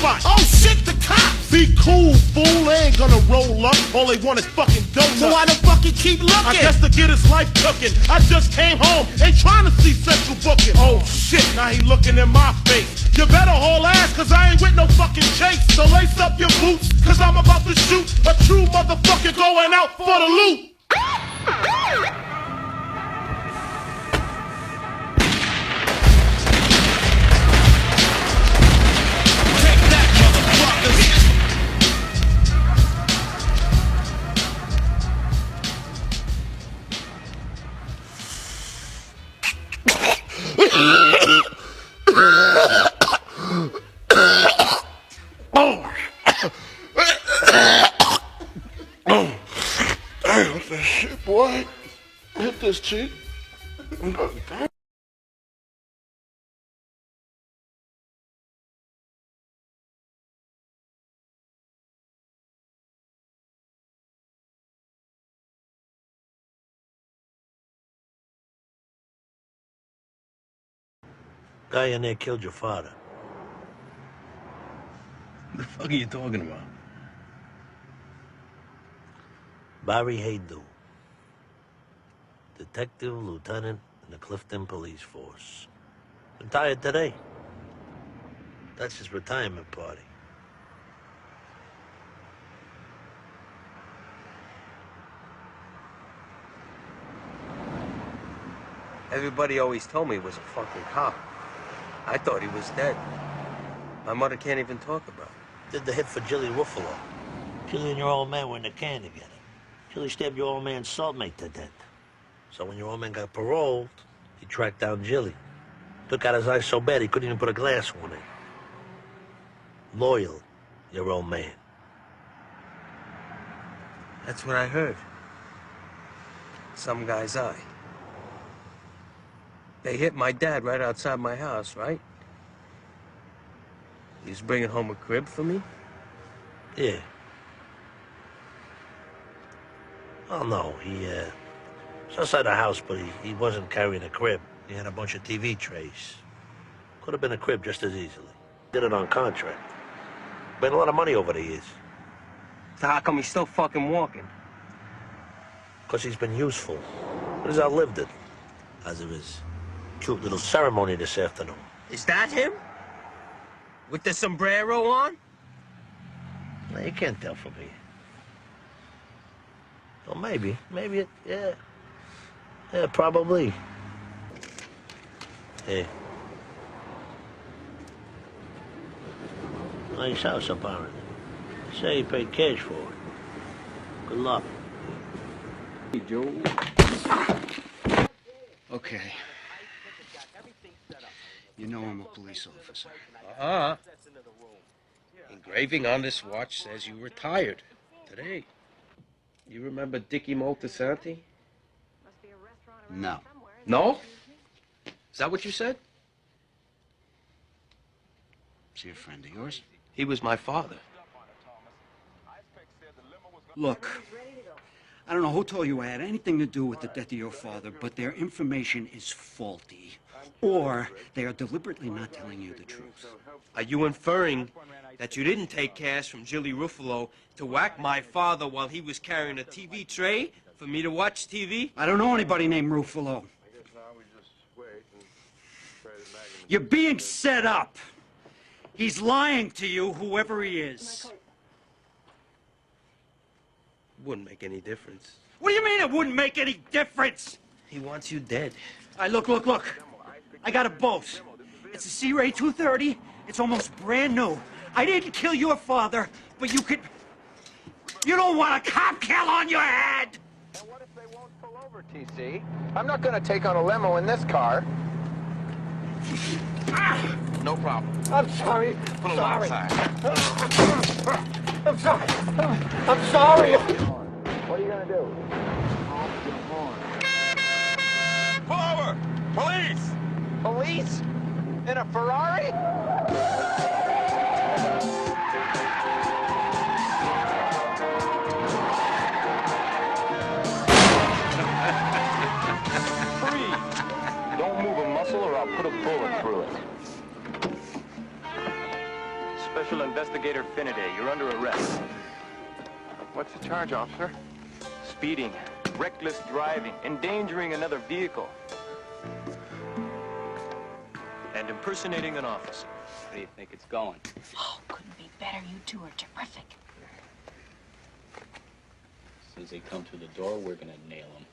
spot. Oh shit, the cops! Be cool, fool. They ain't gonna roll up. All they want is fucking donuts. So why the fuck he keep looking? I guess to get his life cooking. I just came home, ain't trying to see central booking. Oh shit, now he looking in my face. You better haul ass, cause I ain't with no fucking chase. So lace up your boots, cause I'm about to shoot a true motherfucker going out for the loot. Take that, motherfuckers. Damn, what the shit, boy? Hit this cheek. Guy in there killed your father. What the fuck are you talking about? Barry Haydu. Detective Lieutenant in the Clifton Police Force. Retired today. That's his retirement party. Everybody always told me he was a fucking cop. I thought he was dead. My mother can't even talk about it. Did the hit for Jilly Ruffalo. Jilly and your old man were in the can together. Jilly stabbed your old man's cellmate to death. So when your old man got paroled, he tracked down Jilly. Took out his eyes so bad he couldn't even put a glass one in. Loyal, your old man. That's what I heard. Some guy's eye. They hit my dad right outside my house, right? He was bringing home a crib for me? Yeah. Well, no, he was outside the house, but he wasn't carrying a crib. He had a bunch of TV trays. Could have been a crib just as easily. Did it on contract. Made a lot of money over the years. So how come he's still fucking walking? Because he's been useful. He's outlived it. As of his cute little ceremony this afternoon. Is that him? With the sombrero on? No, you can't tell from here. Well, maybe. Maybe it, yeah. Yeah, probably. Hey. Nice house, apparently. Say he paid cash for it. Good luck. Hey, Joe. Okay. You know I'm a police officer. Uh-huh. Engraving on this watch says you retired today. You remember Dickie Moltisanti? No. No? Is that what you said? Is he a friend of yours? He was my father. Look, I don't know who told you I had anything to do with the death of your father, but their information is faulty. Or they are deliberately not telling you the truth. Are you inferring that you didn't take cash from Jilly Ruffalo to whack my father while he was carrying a TV tray for me to watch TV? I don't know anybody named Ruffalo. You're being set up. He's lying to you, whoever he is. Wouldn't make any difference. What do you mean it wouldn't make any difference? He wants you dead. All right, look. I got a boat. It's a Sea Ray 230. It's almost brand new. I didn't kill your father, but you could... You don't want a cop kill on your head! And what if they won't pull over, TC? I'm not gonna take on a limo in this car. No problem. I'm sorry. Put him outside. I'm sorry. I'm sorry. What are you gonna do? Pull over! Police! Police? In a Ferrari? Don't move a muscle or I'll put a bullet through it. Special Investigator Finneday. You're under arrest. What's the charge, officer? Speeding, reckless driving, endangering another vehicle, and impersonating an officer. Where do you think it's going? Oh, couldn't be better. You two are terrific. As soon as they come through the door, we're gonna nail them.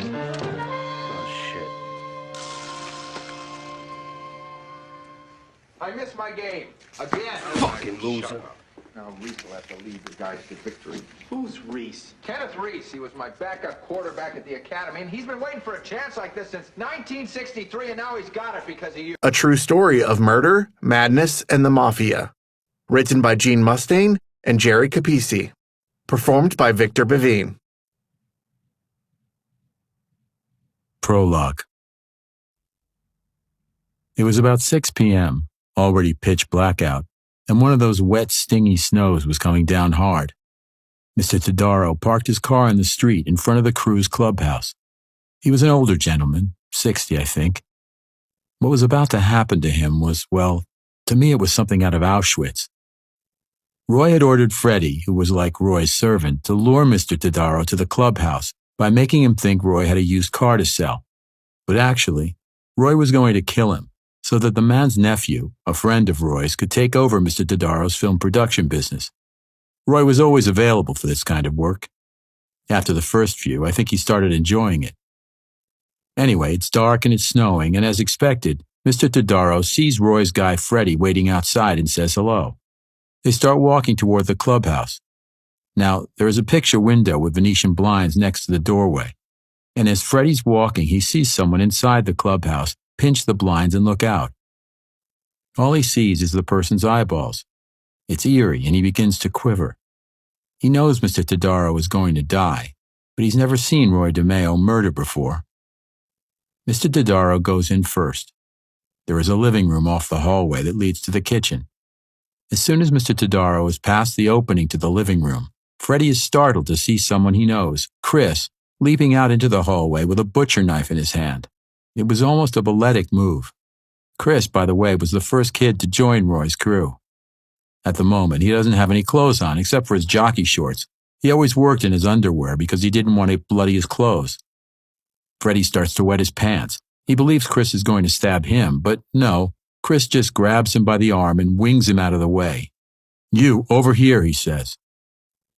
Oh, shit. I missed my game. Again. Fucking loser. Now Reese will have to lead the guys to victory. Who's Reese? Kenneth Reese, he was my backup quarterback at the academy, and he's been waiting for a chance like this since 1963, and now he's got it because of you. A true story of murder, madness, and the mafia. Written by Gene Mustaine and Jerry Capisi. Performed by Victor Bevine. Prologue. It was about 6 p.m., already pitch black out, and one of those wet, stingy snows was coming down hard. Mr. Todaro parked his car in the street in front of the crew's clubhouse. He was an older gentleman, 60, I think. What was about to happen to him was, well, to me it was something out of Auschwitz. Roy had ordered Freddie, who was like Roy's servant, to lure Mr. Todaro to the clubhouse by making him think Roy had a used car to sell. But actually, Roy was going to kill him, so that the man's nephew, a friend of Roy's, could take over Mr. Todaro's film production business. Roy was always available for this kind of work. After the first few, I think he started enjoying it. Anyway, it's dark and it's snowing, and as expected, Mr. Todaro sees Roy's guy Freddie waiting outside and says hello. They start walking toward the clubhouse. Now, there is a picture window with Venetian blinds next to the doorway, and as Freddie's walking, he sees someone inside the clubhouse pinch the blinds and look out. All he sees is the person's eyeballs. It's eerie, and he begins to quiver. He knows Mr. Todaro is going to die, but he's never seen Roy DeMeo murder before. Mr. Todaro goes in first. There is a living room off the hallway that leads to the kitchen. As soon as Mr. Todaro is past the opening to the living room, Freddie is startled to see someone he knows, Chris, leaping out into the hallway with a butcher knife in his hand. It was almost a balletic move. Chris, by the way, was the first kid to join Roy's crew. At the moment, he doesn't have any clothes on except for his jockey shorts. He always worked in his underwear because he didn't want to bloody his clothes. Freddie starts to wet his pants. He believes Chris is going to stab him, but no, Chris just grabs him by the arm and wings him out of the way. "You, over here," he says.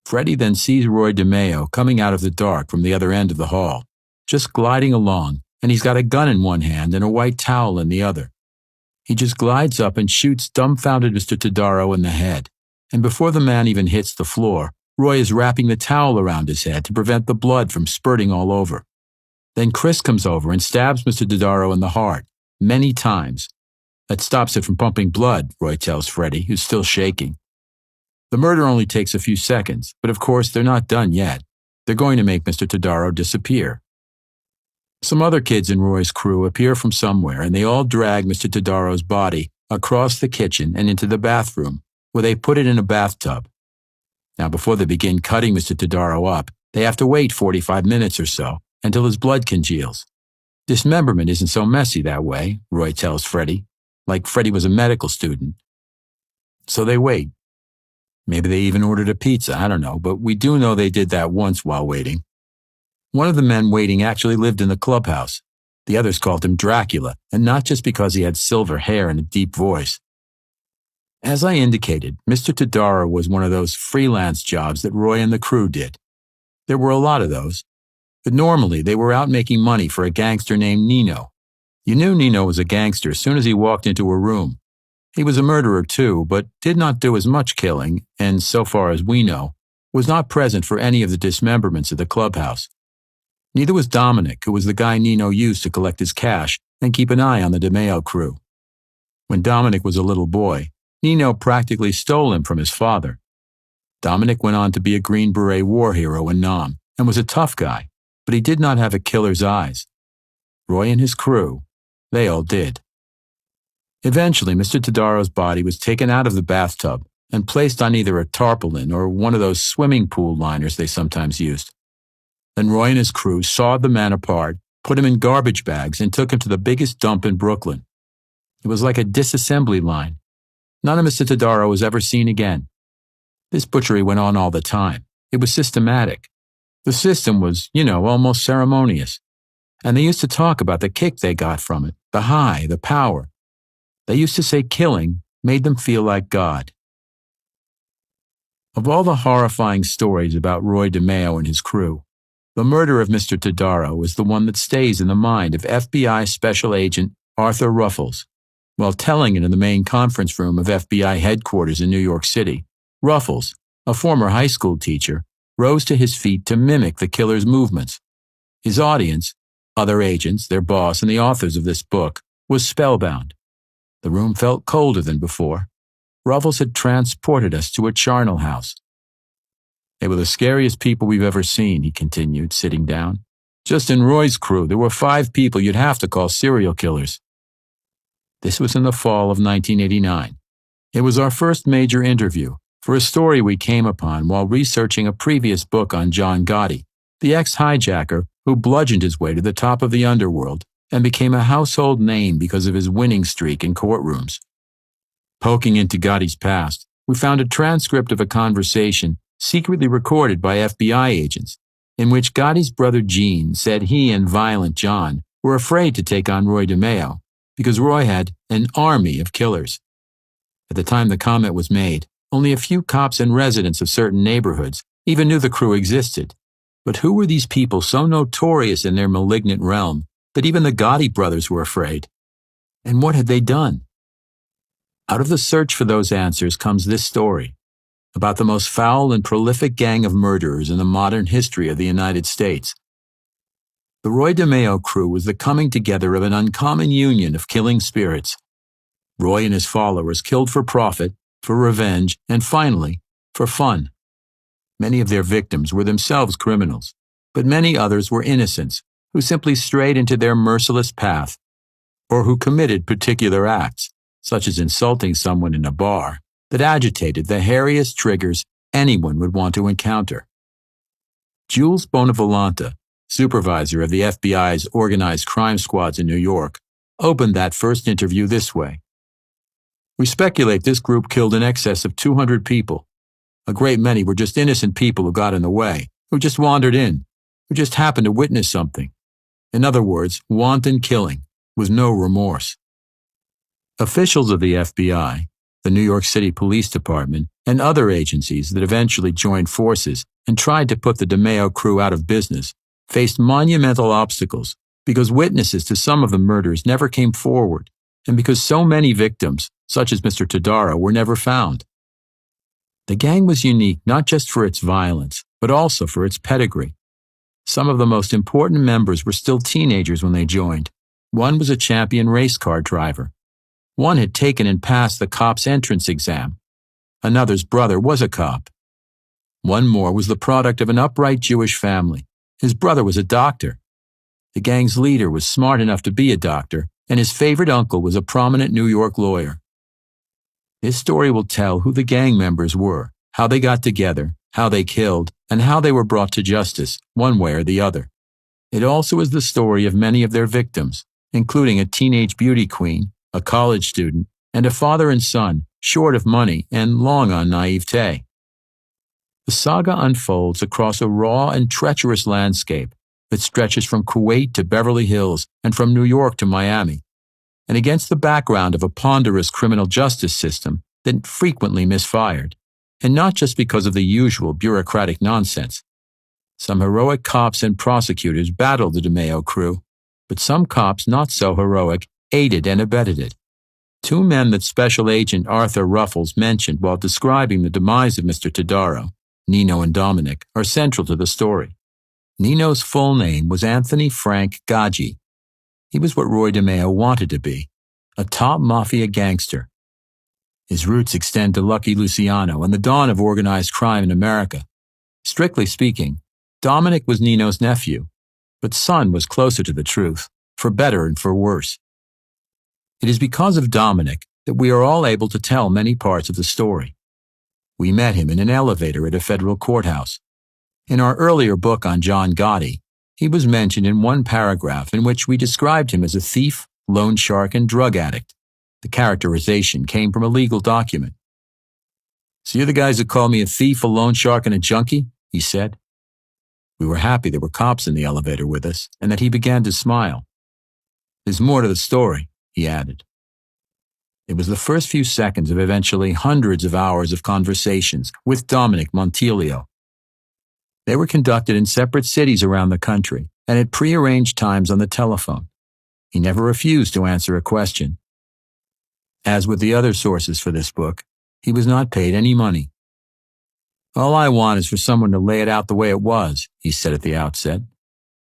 Freddie then sees Roy DeMeo coming out of the dark from the other end of the hall, just gliding along, and he's got a gun in one hand and a white towel in the other. He just glides up and shoots dumbfounded Mr. Todaro in the head, and before the man even hits the floor, Roy is wrapping the towel around his head to prevent the blood from spurting all over. Then Chris comes over and stabs Mr. Todaro in the heart, many times. That stops it from pumping blood, Roy tells Freddie, who's still shaking. The murder only takes a few seconds, but of course they're not done yet. They're going to make Mr. Todaro disappear. Some other kids in Roy's crew appear from somewhere, and they all drag Mr. Todaro's body across the kitchen and into the bathroom, where they put it in a bathtub. Now, before they begin cutting Mr. Todaro up, they have to wait 45 minutes or so until his blood congeals. Dismemberment isn't so messy that way, Roy tells Freddie, like Freddie was a medical student. So they wait. Maybe they even ordered a pizza, I don't know, but we do know they did that once while waiting. One of the men waiting actually lived in the clubhouse. The others called him Dracula, and not just because he had silver hair and a deep voice. As I indicated, Mr. Todaro was one of those freelance jobs that Roy and the crew did. There were a lot of those, but normally they were out making money for a gangster named Nino. You knew Nino was a gangster as soon as he walked into a room. He was a murderer too, but did not do as much killing, and so far as we know, was not present for any of the dismemberments of the clubhouse. Neither was Dominic, who was the guy Nino used to collect his cash and keep an eye on the DeMeo crew. When Dominic was a little boy, Nino practically stole him from his father. Dominic went on to be a Green Beret war hero in Nam and was a tough guy, but he did not have a killer's eyes. Roy and his crew, they all did. Eventually, Mr. Todaro's body was taken out of the bathtub and placed on either a tarpaulin or one of those swimming pool liners they sometimes used. Then Roy and his crew sawed the man apart, put him in garbage bags, and took him to the biggest dump in Brooklyn. It was like a disassembly line. None of Mr. Todaro was ever seen again. This butchery went on all the time. It was systematic. The system was, almost ceremonious. And they used to talk about the kick they got from it, the high, the power. They used to say killing made them feel like God. Of all the horrifying stories about Roy DeMeo and his crew, the murder of Mr. Todaro is the one that stays in the mind of FBI Special Agent Arthur Ruffles. While telling it in the main conference room of FBI headquarters in New York City, Ruffles, a former high school teacher, rose to his feet to mimic the killer's movements. His audience, other agents, their boss, and the authors of this book, was spellbound. The room felt colder than before. Ruffles had transported us to a charnel house. They were the scariest people we've ever seen, he continued, sitting down. Just in Roy's crew, there were 5 people you'd have to call serial killers. This was in the fall of 1989. It was our first major interview for a story we came upon while researching a previous book on John Gotti, the ex-hijacker who bludgeoned his way to the top of the underworld and became a household name because of his winning streak in courtrooms. Poking into Gotti's past, we found a transcript of a conversation secretly recorded by FBI agents in which Gotti's brother Gene said he and Violent John were afraid to take on Roy DeMeo because Roy had an army of killers. At the time the comment was made, only a few cops and residents of certain neighborhoods even knew the crew existed. But who were these people so notorious in their malignant realm that even the Gotti brothers were afraid? And what had they done? Out of the search for those answers comes this story about the most foul and prolific gang of murderers in the modern history of the United States. The Roy DeMeo crew was the coming together of an uncommon union of killing spirits. Roy and his followers killed for profit, for revenge, and finally, for fun. Many of their victims were themselves criminals, but many others were innocents who simply strayed into their merciless path, or who committed particular acts, such as insulting someone in a bar, that agitated the hairiest triggers anyone would want to encounter. Jules Bonavolanta, supervisor of the FBI's organized crime squads in New York, opened that first interview this way. We speculate this group killed in excess of 200 people. A great many were just innocent people who got in the way, who just wandered in, who just happened to witness something. In other words, wanton killing, with no remorse. Officials of the FBI, the New York City Police Department, and other agencies that eventually joined forces and tried to put the DeMeo crew out of business faced monumental obstacles because witnesses to some of the murders never came forward and because so many victims, such as Mr. Todaro, were never found. The gang was unique not just for its violence, but also for its pedigree. Some of the most important members were still teenagers when they joined. One was a champion race car driver. One had taken and passed the cop's entrance exam. Another's brother was a cop. One more was the product of an upright Jewish family. His brother was a doctor. The gang's leader was smart enough to be a doctor, and his favorite uncle was a prominent New York lawyer. This story will tell who the gang members were, how they got together, how they killed, and how they were brought to justice, one way or the other. It also is the story of many of their victims, including a teenage beauty queen, a college student, and a father and son, short of money and long on naivete. The saga unfolds across a raw and treacherous landscape that stretches from Kuwait to Beverly Hills and from New York to Miami, and against the background of a ponderous criminal justice system that frequently misfired, and not just because of the usual bureaucratic nonsense. Some heroic cops and prosecutors battled the DeMeo crew, but some cops not so heroic aided and abetted it. 2 men that Special Agent Arthur Ruffles mentioned while describing the demise of Mr. Todaro, Nino and Dominic, are central to the story. Nino's full name was Anthony Frank Gaggi. He was what Roy DeMeo wanted to be, a top mafia gangster. His roots extend to Lucky Luciano and the dawn of organized crime in America. Strictly speaking, Dominic was Nino's nephew, but son was closer to the truth, for better and for worse. It is because of Dominic that we are all able to tell many parts of the story. We met him in an elevator at a federal courthouse. In our earlier book on John Gotti, he was mentioned in one paragraph in which we described him as a thief, loan shark, and drug addict. The characterization came from a legal document. "So you're the guys that called me a thief, a loan shark, and a junkie?" he said. We were happy there were cops in the elevator with us, and that he began to smile. "There's more to the story," he added. It was the first few seconds of eventually hundreds of hours of conversations with Dominic Montilio. They were conducted in separate cities around the country and at prearranged times on the telephone. He never refused to answer a question. As with the other sources for this book, he was not paid any money. "All I want is for someone to lay it out the way it was," he said at the outset.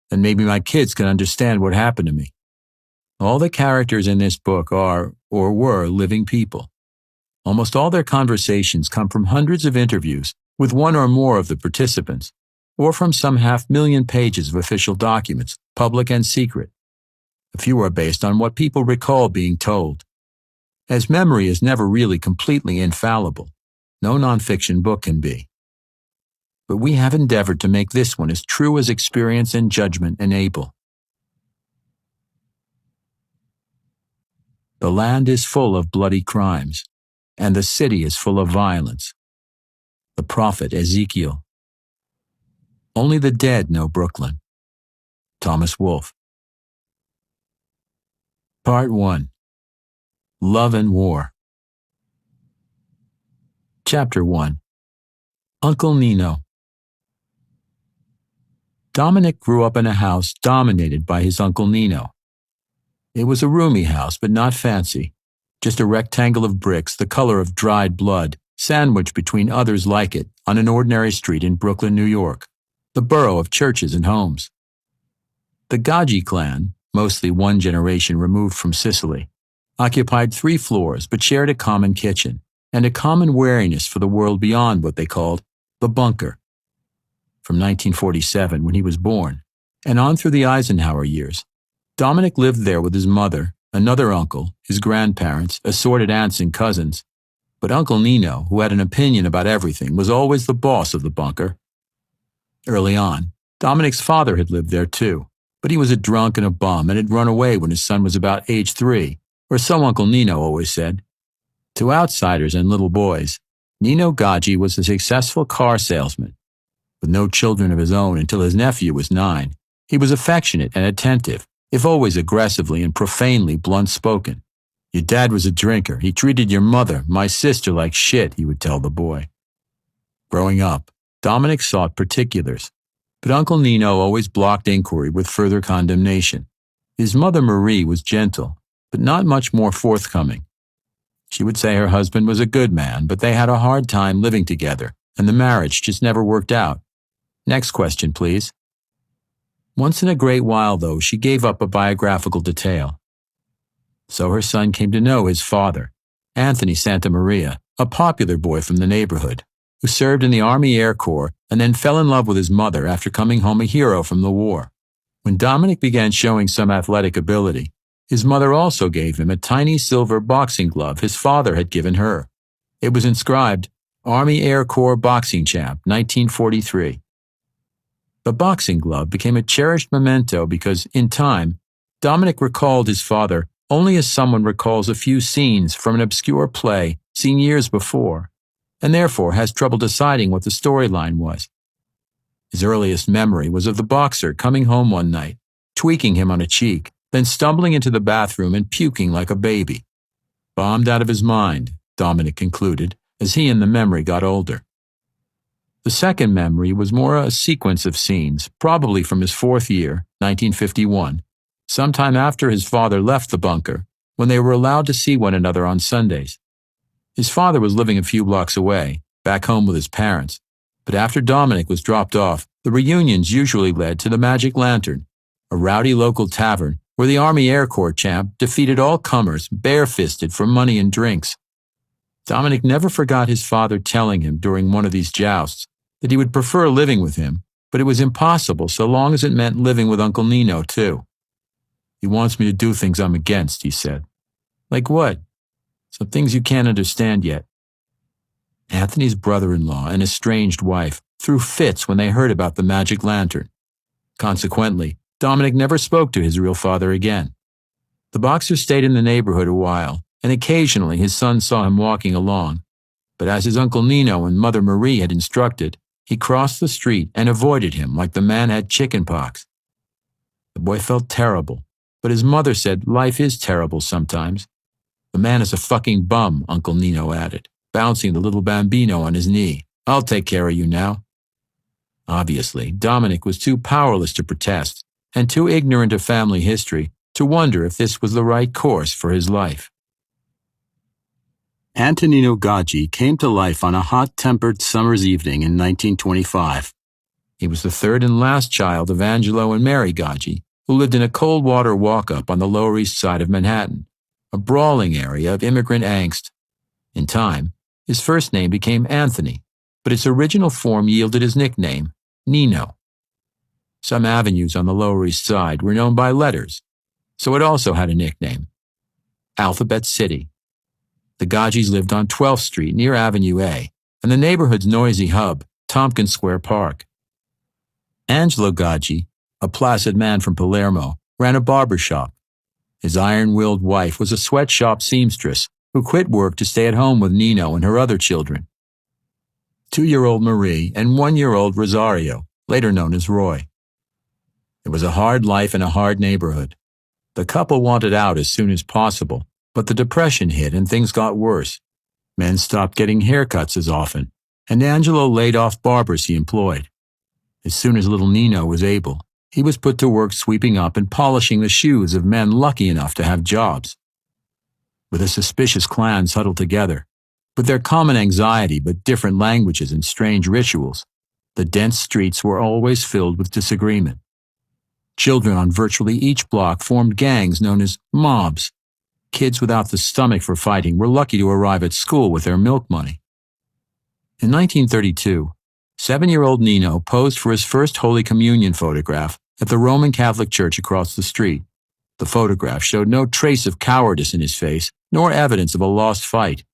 "Then maybe my kids can understand what happened to me." All the characters in this book are, or were, living people. Almost all their conversations come from hundreds of interviews with one or more of the participants, or from some 500,000 pages of official documents, public and secret. A few are based on what people recall being told. As memory is never really completely infallible, no nonfiction book can be. But we have endeavored to make this one as true as experience and judgment enable. The land is full of bloody crimes, and the city is full of violence. The prophet Ezekiel. Only the dead know Brooklyn. Thomas Wolfe. Part 1. Love and War. Chapter 1. Uncle Nino. Dominic grew up in a house dominated by his Uncle Nino. It was a roomy house, but not fancy, just a rectangle of bricks the color of dried blood, sandwiched between others like it on an ordinary street in Brooklyn, New York, the borough of churches and homes. The Gaggi clan, mostly one generation removed from Sicily, occupied 3 floors but shared a common kitchen and a common wariness for the world beyond what they called the bunker. From 1947, when he was born, and on through the Eisenhower years, Dominic lived there with his mother, another uncle, his grandparents, assorted aunts and cousins. But Uncle Nino, who had an opinion about everything, was always the boss of the bunker. Early on, Dominic's father had lived there too, but he was a drunk and a bum and had run away when his son was about age 3, or so Uncle Nino always said. To outsiders and little boys, Nino Gaggi was a successful car salesman. With no children of his own until his nephew was 9, he was affectionate and attentive, if always aggressively and profanely blunt-spoken. "Your dad was a drinker. He treated your mother, my sister, like shit," he would tell the boy. Growing up, Dominic sought particulars, but Uncle Nino always blocked inquiry with further condemnation. His mother Marie was gentle, but not much more forthcoming. She would say her husband was a good man, but they had a hard time living together, and the marriage just never worked out. "Next question, please." Once in a great while, though, she gave up a biographical detail. So her son came to know his father, Anthony Santamaria, a popular boy from the neighborhood, who served in the Army Air Corps and then fell in love with his mother after coming home a hero from the war. When Dominic began showing some athletic ability, his mother also gave him a tiny silver boxing glove his father had given her. It was inscribed, Army Air Corps Boxing Champ, 1943. The boxing glove became a cherished memento because, in time, Dominic recalled his father only as someone recalls a few scenes from an obscure play seen years before, and therefore has trouble deciding what the storyline was. His earliest memory was of the boxer coming home one night, tweaking him on a cheek, then stumbling into the bathroom and puking like a baby. Bombed out of his mind, Dominic concluded, as he and the memory got older. The second memory was more a sequence of scenes, probably from his 4th year, 1951, sometime after his father left the bunker, when they were allowed to see one another on Sundays. His father was living a few blocks away, back home with his parents, but after Dominic was dropped off, the reunions usually led to the Magic Lantern, a rowdy local tavern where the Army Air Corps champ defeated all comers bare-fisted for money and drinks. Dominic never forgot his father telling him during one of these jousts that he would prefer living with him, but it was impossible so long as it meant living with Uncle Nino, too. "He wants me to do things I'm against," he said. "Like what?" "Some things you can't understand yet." Anthony's brother-in-law and estranged wife threw fits when they heard about the Magic Lantern. Consequently, Dominic never spoke to his real father again. The boxer stayed in the neighborhood a while and occasionally his son saw him walking along. But as his Uncle Nino and Mother Marie had instructed, he crossed the street and avoided him like the man had chicken pox. The boy felt terrible, but his mother said life is terrible sometimes. The man is a fucking bum, Uncle Nino added, bouncing the little Gambino on his knee. I'll take care of you now. Obviously, Dominic was too powerless to protest and too ignorant of family history to wonder if this was the right course for his life. Antonino Gaggi came to life on a hot-tempered summer's evening in 1925. He was the third and last child of Angelo and Mary Gaggi, who lived in a cold-water walk-up on the Lower East Side of Manhattan, a brawling area of immigrant angst. In time, his first name became Anthony, but its original form yielded his nickname, Nino. Some avenues on the Lower East Side were known by letters, so it also had a nickname, Alphabet City. The Gaggis lived on 12th Street near Avenue A, and the neighborhood's noisy hub, Tompkins Square Park. Angelo Gaggi, a placid man from Palermo, ran a barber shop. His iron-willed wife was a sweatshop seamstress who quit work to stay at home with Nino and her other children, 2-year-old Marie and 1-year-old Rosario, later known as Roy. It was a hard life in a hard neighborhood. The couple wanted out as soon as possible, but the Depression hit and things got worse. Men stopped getting haircuts as often, and Angelo laid off barbers he employed. As soon as little Nino was able, he was put to work sweeping up and polishing the shoes of men lucky enough to have jobs. With a suspicious clan huddled together, with their common anxiety but different languages and strange rituals, the dense streets were always filled with disagreement. Children on virtually each block formed gangs known as mobs. Kids without the stomach for fighting were lucky to arrive at school with their milk money. In 1932, 7-year-old Nino posed for his first Holy Communion photograph at the Roman Catholic Church across the street. The photograph showed no trace of cowardice in his face, nor evidence of a lost fight.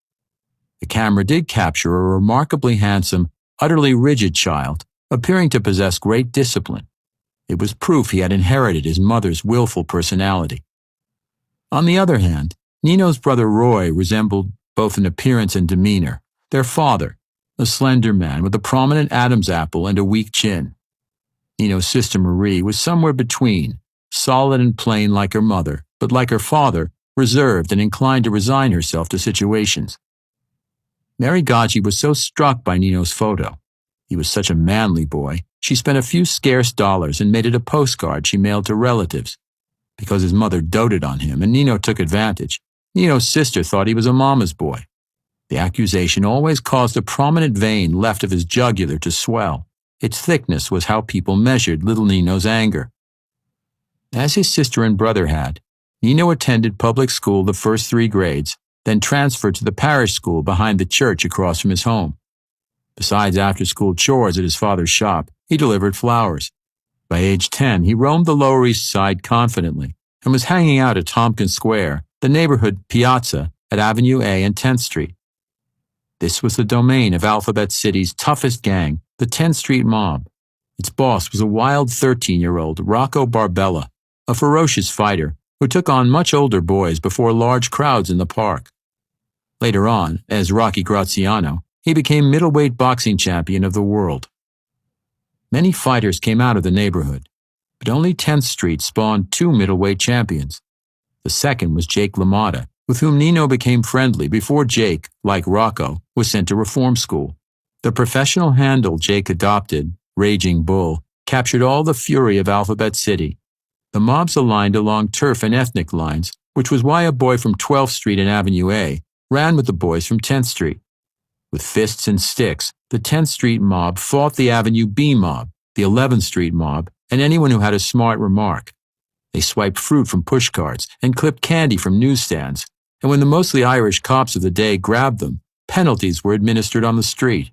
The camera did capture a remarkably handsome, utterly rigid child, appearing to possess great discipline. It was proof he had inherited his mother's willful personality. On the other hand, Nino's brother Roy resembled, both in appearance and demeanor, their father, a slender man with a prominent Adam's apple and a weak chin. Nino's sister Marie was somewhere between, solid and plain like her mother, but like her father, reserved and inclined to resign herself to situations. Mary Gaggi was so struck by Nino's photo. He was such a manly boy, she spent a few scarce dollars and made it a postcard she mailed to relatives. Because his mother doted on him and Nino took advantage, Nino's sister thought he was a mama's boy. The accusation always caused a prominent vein left of his jugular to swell. Its thickness was how people measured little Nino's anger. As his sister and brother had, Nino attended public school the first 3 grades, then transferred to the parish school behind the church across from his home. Besides after-school chores at his father's shop, he delivered flowers. By age 10, he roamed the Lower East Side confidently and was hanging out at Tompkins Square, the neighborhood piazza at Avenue A and 10th Street. This was the domain of Alphabet City's toughest gang, the 10th Street Mob. Its boss was a wild 13-year-old, Rocco Barbella, a ferocious fighter who took on much older boys before large crowds in the park. Later on, as Rocky Graziano, he became middleweight boxing champion of the world. Many fighters came out of the neighborhood, but only 10th Street spawned 2 middleweight champions. The second was Jake LaMotta, with whom Nino became friendly before Jake, like Rocco, was sent to reform school. The professional handle Jake adopted, Raging Bull, captured all the fury of Alphabet City. The mobs aligned along turf and ethnic lines, which was why a boy from 12th Street and Avenue A ran with the boys from 10th Street. With fists and sticks, the 10th Street mob fought the Avenue B mob, the 11th Street mob, and anyone who had a smart remark. They swiped fruit from pushcarts and clipped candy from newsstands, and when the mostly Irish cops of the day grabbed them, penalties were administered on the street.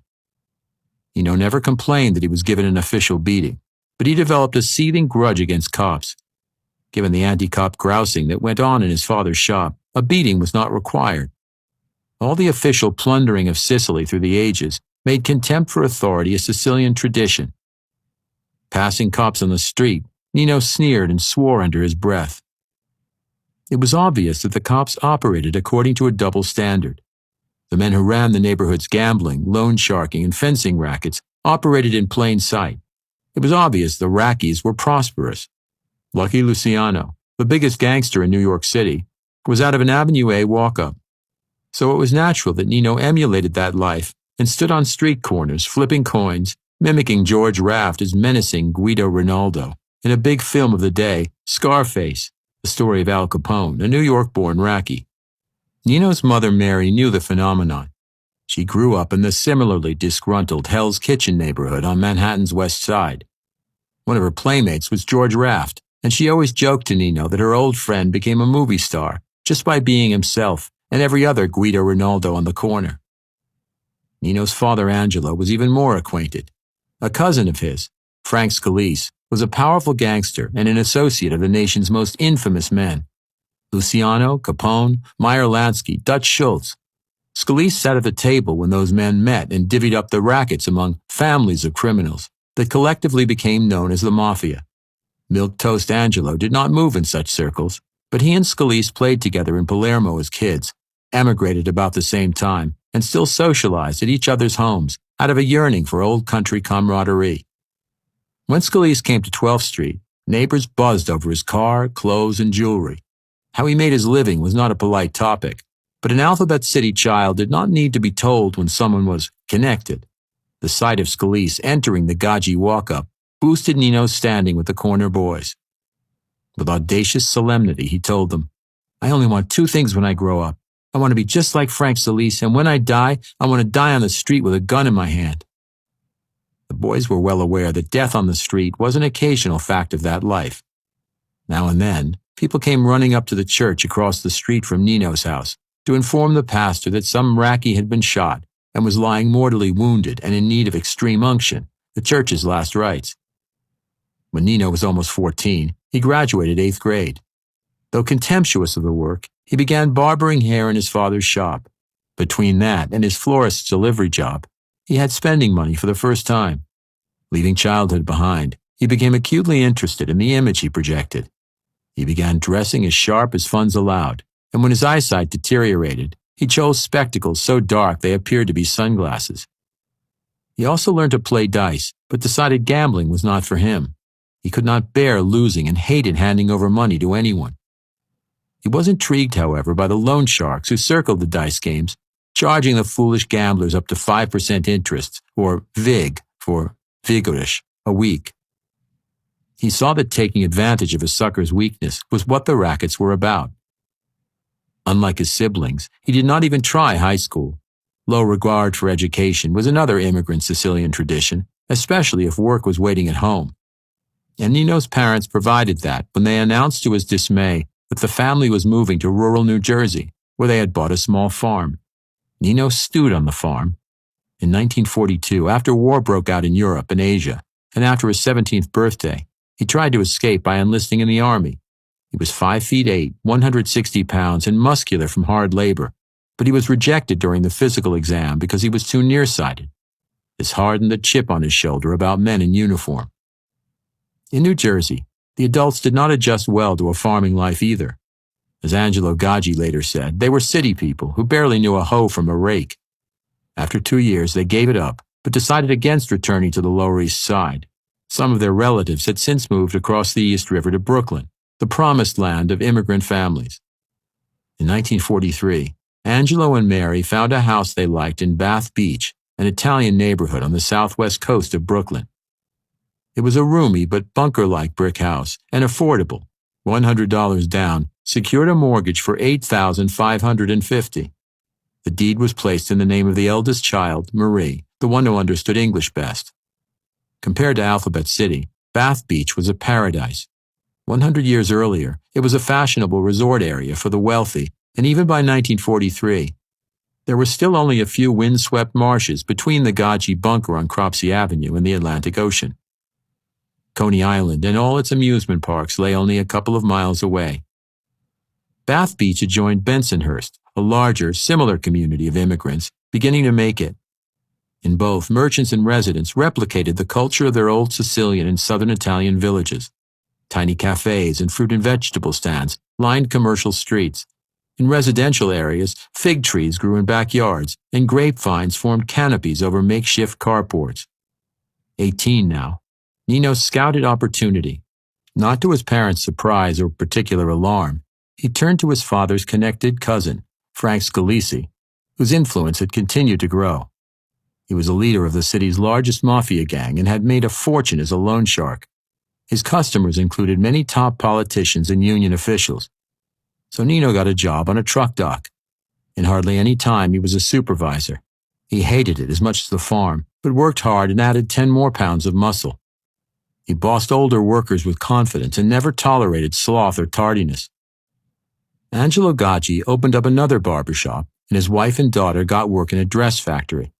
Nino never complained that he was given an official beating, but he developed a seething grudge against cops. Given the anti-cop grousing that went on in his father's shop, a beating was not required. All the official plundering of Sicily through the ages made contempt for authority a Sicilian tradition. Passing cops on the street, Nino sneered and swore under his breath. It was obvious that the cops operated according to a double standard. The men who ran the neighborhood's gambling, loan sharking, and fencing rackets operated in plain sight. It was obvious the Rackies were prosperous. Lucky Luciano, the biggest gangster in New York City, was out of an Avenue A walk-up. So it was natural that Nino emulated that life and stood on street corners flipping coins, mimicking George Raft as menacing Guido Rinaldo in a big film of the day, Scarface, the story of Al Capone, a New York-born Rackie. Nino's mother, Mary, knew the phenomenon. She grew up in the similarly disgruntled Hell's Kitchen neighborhood on Manhattan's West Side. One of her playmates was George Raft, and she always joked to Nino that her old friend became a movie star just by being himself and every other Guido Rinaldo on the corner. Nino's father, Angelo, was even more acquainted. A cousin of his, Frank Scalise, was a powerful gangster and an associate of the nation's most infamous men. Luciano, Capone, Meyer Lansky, Dutch Schultz. Scalise sat at the table when those men met and divvied up the rackets among families of criminals that collectively became known as the Mafia. Milquetoast Angelo did not move in such circles, but he and Scalise played together in Palermo as kids, emigrated about the same time, and still socialized at each other's homes out of a yearning for old country camaraderie. When Scalise came to 12th Street, neighbors buzzed over his car, clothes, and jewelry. How he made his living was not a polite topic, but an Alphabet City child did not need to be told when someone was connected. The sight of Scalise entering the Gaji walk-up boosted Nino's standing with the corner boys. With audacious solemnity, he told them, "I only want two things when I grow up. I want to be just like Frank Scalise, and when I die, I want to die on the street with a gun in my hand." The boys were well aware that death on the street was an occasional fact of that life. Now and then, people came running up to the church across the street from Nino's house to inform the pastor that some Rackie had been shot and was lying mortally wounded and in need of extreme unction, the church's last rites. When Nino was almost 14, he graduated 8th grade. Though contemptuous of the work, he began barbering hair in his father's shop. Between that and his florist's delivery job, he had spending money for the first time. Leaving childhood behind, he became acutely interested in the image he projected. He began dressing as sharp as funds allowed, and when his eyesight deteriorated, he chose spectacles so dark they appeared to be sunglasses. He also learned to play dice, but decided gambling was not for him. He could not bear losing and hated handing over money to anyone. He was intrigued, however, by the loan sharks who circled the dice games, charging the foolish gamblers up to 5% interest, or VIG for vigorish, a week. He saw that taking advantage of a sucker's weakness was what the rackets were about. Unlike his siblings, he did not even try high school. Low regard for education was another immigrant Sicilian tradition, especially if work was waiting at home. And Nino's parents provided that when they announced to his dismay that the family was moving to rural New Jersey, where they had bought a small farm. Nino stewed on the farm. In 1942, after war broke out in Europe and Asia, and after his 17th birthday, he tried to escape by enlisting in the army. He was 5'8", 160 pounds, and muscular from hard labor, but he was rejected during the physical exam because he was too nearsighted. This hardened the chip on his shoulder about men in uniform. In New Jersey, the adults did not adjust well to a farming life either. As Angelo Gaji later said, they were city people who barely knew a hoe from a rake. After 2 years, they gave it up, but decided against returning to the Lower East Side. Some of their relatives had since moved across the East River to Brooklyn, the promised land of immigrant families. In 1943, Angelo and Mary found a house they liked in Bath Beach, an Italian neighborhood on the southwest coast of Brooklyn. It was a roomy but bunker-like brick house, and affordable. $100 down, secured a mortgage for $8,550. The deed was placed in the name of the eldest child, Marie, the one who understood English best. Compared to Alphabet City, Bath Beach was a paradise. 100 years earlier, it was a fashionable resort area for the wealthy, and even by 1943, there were still only a few windswept marshes between the Gaji bunker on Cropsey Avenue and the Atlantic Ocean. Coney Island and all its amusement parks lay only a couple of miles away. Bath Beach adjoined Bensonhurst, a larger, similar community of immigrants beginning to make it. In both, merchants and residents replicated the culture of their old Sicilian and southern Italian villages. Tiny cafes and fruit and vegetable stands lined commercial streets. In residential areas, fig trees grew in backyards, and grapevines formed canopies over makeshift carports. 18 now, Nino scouted opportunity. Not to his parents' surprise or particular alarm, he turned to his father's connected cousin, Frank Scalisi, whose influence had continued to grow. He was a leader of the city's largest mafia gang and had made a fortune as a loan shark. His customers included many top politicians and union officials. So Nino got a job on a truck dock. In hardly any time, he was a supervisor. He hated it as much as the farm, but worked hard and added 10 more pounds of muscle. He bossed older workers with confidence and never tolerated sloth or tardiness. Angelo Gaggi opened up another barbershop, and his wife and daughter got work in a dress factory.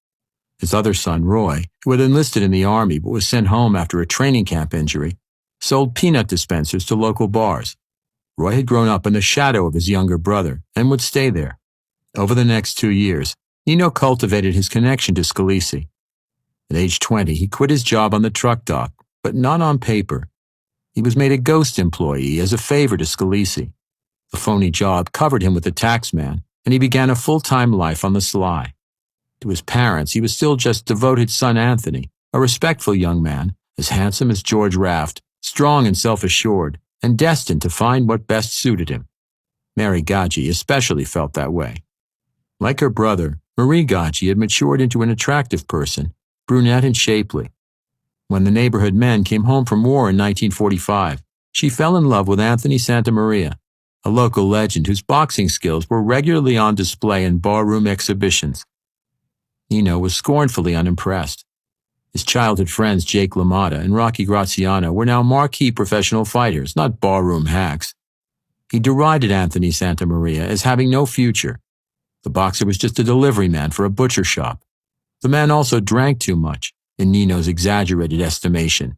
His other son, Roy, who had enlisted in the army but was sent home after a training camp injury, sold peanut dispensers to local bars. Roy had grown up in the shadow of his younger brother and would stay there. Over the next 2 years, Nino cultivated his connection to Scalisi. At age 20, he quit his job on the truck dock, but not on paper. He was made a ghost employee as a favor to Scalisi. The phony job covered him with the tax man, and he began a full-time life on the sly. To his parents, he was still just devoted son Anthony, a respectful young man, as handsome as George Raft, strong and self-assured, and destined to find what best suited him. Mary Gaggi especially felt that way. Like her brother, Marie Gaggi had matured into an attractive person, brunette and shapely. When the neighborhood men came home from war in 1945, she fell in love with Anthony Santamaria, a local legend whose boxing skills were regularly on display in barroom exhibitions. Nino was scornfully unimpressed. His childhood friends Jake LaMotta and Rocky Graziano were now marquee professional fighters, not barroom hacks. He derided Anthony Santamaria as having no future. The boxer was just a delivery man for a butcher shop. The man also drank too much, in Nino's exaggerated estimation.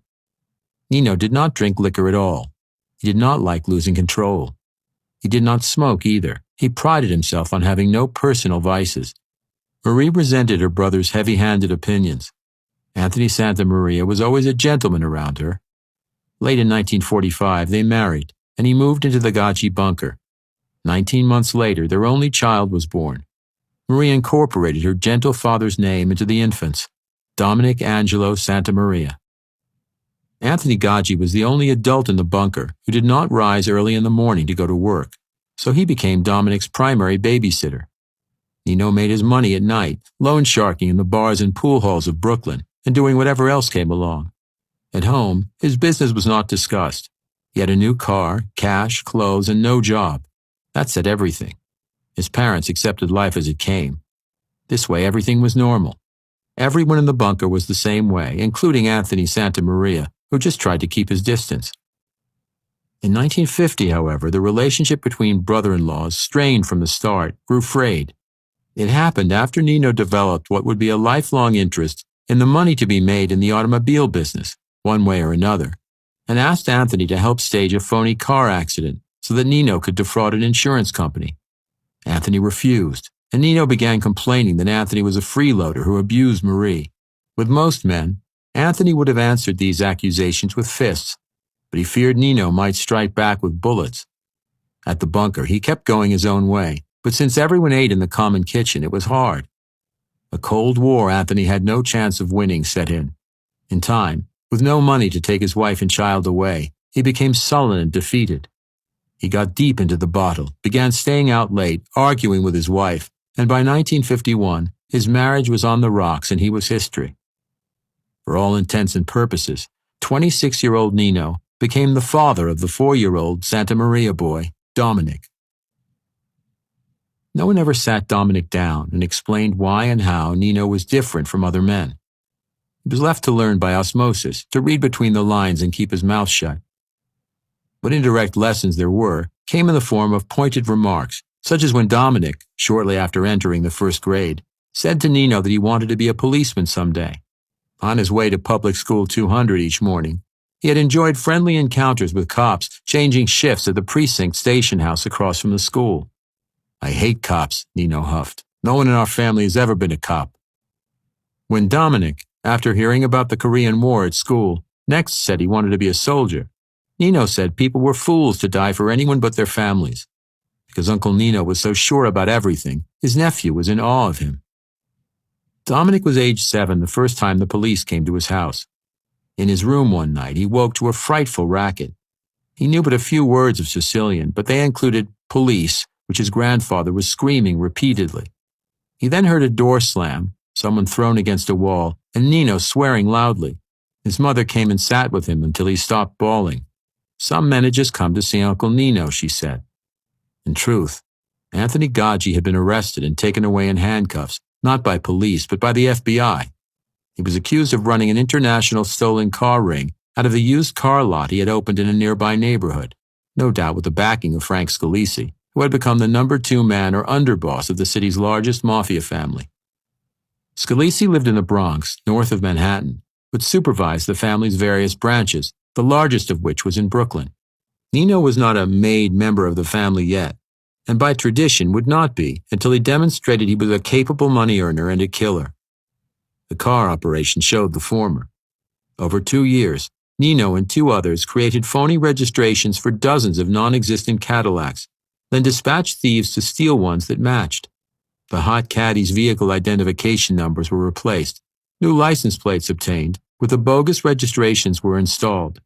Nino did not drink liquor at all. He did not like losing control. He did not smoke either. He prided himself on having no personal vices. Marie resented her brother's heavy-handed opinions. Anthony Santamaria was always a gentleman around her. Late in 1945, they married, and he moved into the Gaggi bunker. 19 months later, their only child was born. Marie incorporated her gentle father's name into the infants, Dominic Angelo Santamaria. Anthony Gaggi was the only adult in the bunker who did not rise early in the morning to go to work, so he became Dominic's primary babysitter. Nino made his money at night, loan sharking in the bars and pool halls of Brooklyn, and doing whatever else came along. At home, his business was not discussed. He had a new car, cash, clothes, and no job. That said everything. His parents accepted life as it came. This way, everything was normal. Everyone in the bunker was the same way, including Anthony Santamaria, who just tried to keep his distance. In 1950, however, the relationship between brother-in-laws, strained from the start, grew frayed. It happened after Nino developed what would be a lifelong interest in the money to be made in the automobile business, one way or another, and asked Anthony to help stage a phony car accident so that Nino could defraud an insurance company. Anthony refused, and Nino began complaining that Anthony was a freeloader who abused Marie. With most men, Anthony would have answered these accusations with fists, but he feared Nino might strike back with bullets. At the bunker, he kept going his own way, but since everyone ate in the common kitchen, it was hard. A Cold War Anthony had no chance of winning set in. In time, with no money to take his wife and child away, he became sullen and defeated. He got deep into the bottle, began staying out late, arguing with his wife, and by 1951, his marriage was on the rocks and he was history. For all intents and purposes, 26-year-old Nino became the father of the 4-year-old Santamaria boy, Dominic. No one ever sat Dominic down and explained why and how Nino was different from other men. He was left to learn by osmosis, to read between the lines and keep his mouth shut. What indirect lessons there were came in the form of pointed remarks, such as when Dominic, shortly after entering the first grade, said to Nino that he wanted to be a policeman someday. On his way to Public School 200 each morning, he had enjoyed friendly encounters with cops changing shifts at the precinct station house across from the school. "I hate cops," Nino huffed. "No one in our family has ever been a cop." When Dominic, after hearing about the Korean War at school, next said he wanted to be a soldier, Nino said people were fools to die for anyone but their families. Because Uncle Nino was so sure about everything, his nephew was in awe of him. Dominic was age 7 the first time the police came to his house. In his room one night, he woke to a frightful racket. He knew but a few words of Sicilian, but they included police, which his grandfather was screaming repeatedly. He then heard a door slam, someone thrown against a wall, and Nino swearing loudly. His mother came and sat with him until he stopped bawling. Some men had just come to see Uncle Nino, she said. In truth, Anthony Gaggi had been arrested and taken away in handcuffs, not by police, but by the FBI. He was accused of running an international stolen car ring out of the used car lot he had opened in a nearby neighborhood, no doubt with the backing of Frank Scalise, who had become the number 2 man or underboss of the city's largest mafia family. Scalise lived in the Bronx, north of Manhattan, but supervised the family's various branches, the largest of which was in Brooklyn. Nino was not a made member of the family yet, and by tradition would not be until he demonstrated he was a capable money earner and a killer. The car operation showed the former. Over 2 years, Nino and 2 others created phony registrations for dozens of non-existent Cadillacs, then dispatched thieves to steal ones that matched. The hot caddies' vehicle identification numbers were replaced, new license plates obtained, with the bogus registrations were installed,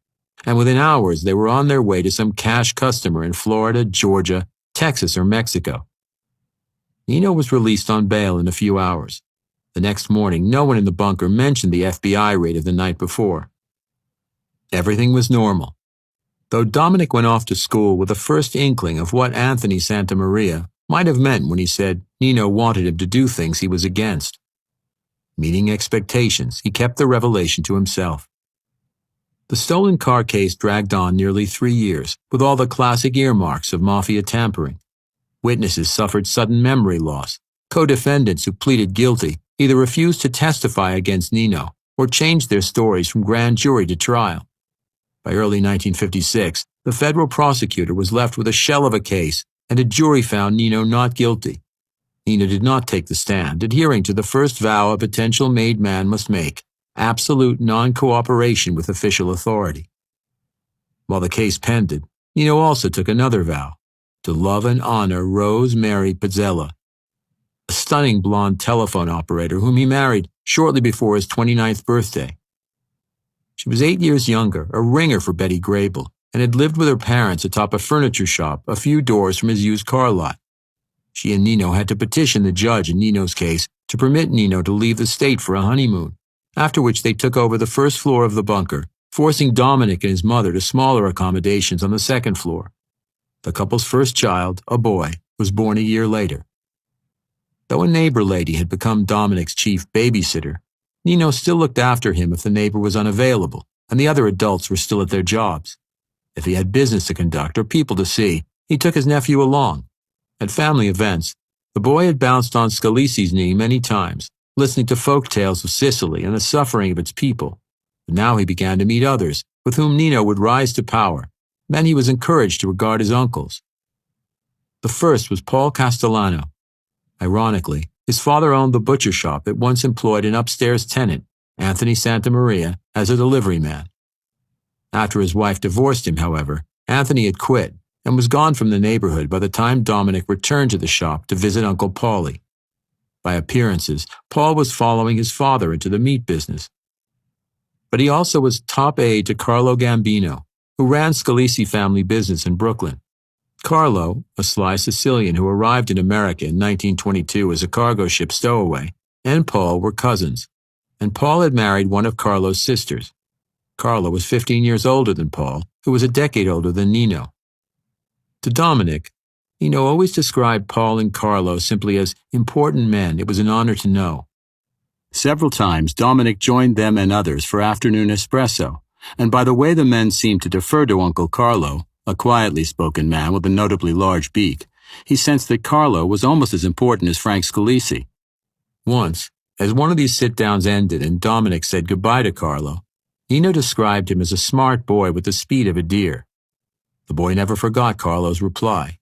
and within hours they were on their way to some cash customer in Florida, Georgia, Texas, or Mexico. Nino was released on bail in a few hours. The next morning, no one in the bunker mentioned the FBI raid of the night before. Everything was normal, though Dominic went off to school with a first inkling of what Anthony Santamaria might have meant when he said Nino wanted him to do things he was against. Meeting expectations, he kept the revelation to himself. The stolen car case dragged on nearly 3 years, with all the classic earmarks of mafia tampering. Witnesses suffered sudden memory loss. Co-defendants who pleaded guilty either refused to testify against Nino or changed their stories from grand jury to trial. By early 1956, the federal prosecutor was left with a shell of a case, and a jury found Nino not guilty. Nino did not take the stand, adhering to the first vow a potential made man must make: absolute non-cooperation with official authority. While the case pended, Nino also took another vow: to love and honor Rose Mary Pizzella, a stunning blonde telephone operator whom he married shortly before his 29th birthday. She was 8 years younger, a ringer for Betty Grable, and had lived with her parents atop a furniture shop a few doors from his used car lot. She and Nino had to petition the judge in Nino's case to permit Nino to leave the state for a honeymoon, after which they took over the first floor of the bunker, forcing Dominic and his mother to smaller accommodations on the second floor. The couple's first child, a boy, was born a year later. Though a neighbor lady had become Dominic's chief babysitter, Nino still looked after him if the neighbor was unavailable and the other adults were still at their jobs. If he had business to conduct or people to see, he took his nephew along. At family events, the boy had bounced on Scalise's knee many times, listening to folk tales of Sicily and the suffering of its people. But now he began to meet others, with whom Nino would rise to power, men he was encouraged to regard as uncles. The first was Paul Castellano. Ironically, his father owned the butcher shop that once employed an upstairs tenant, Anthony Santamaria, as a delivery man. After his wife divorced him, however, Anthony had quit and was gone from the neighborhood by the time Dominic returned to the shop to visit Uncle Paulie. By appearances, Paul was following his father into the meat business. But he also was top aide to Carlo Gambino, who ran Scalise family business in Brooklyn. Carlo, a sly Sicilian who arrived in America in 1922 as a cargo ship stowaway, and Paul were cousins, and Paul had married one of Carlo's sisters. Carlo was 15 years older than Paul, who was a decade older than Nino. To Dominic, Nino always described Paul and Carlo simply as important men it was an honor to know. Several times, Dominic joined them and others for afternoon espresso, and by the way the men seemed to defer to Uncle Carlo, a quietly spoken man with a notably large beak, he sensed that Carlo was almost as important as Frank Scalise. Once, as one of these sit-downs ended and Dominic said goodbye to Carlo, Nino described him as a smart boy with the speed of a deer. The boy never forgot Carlo's reply.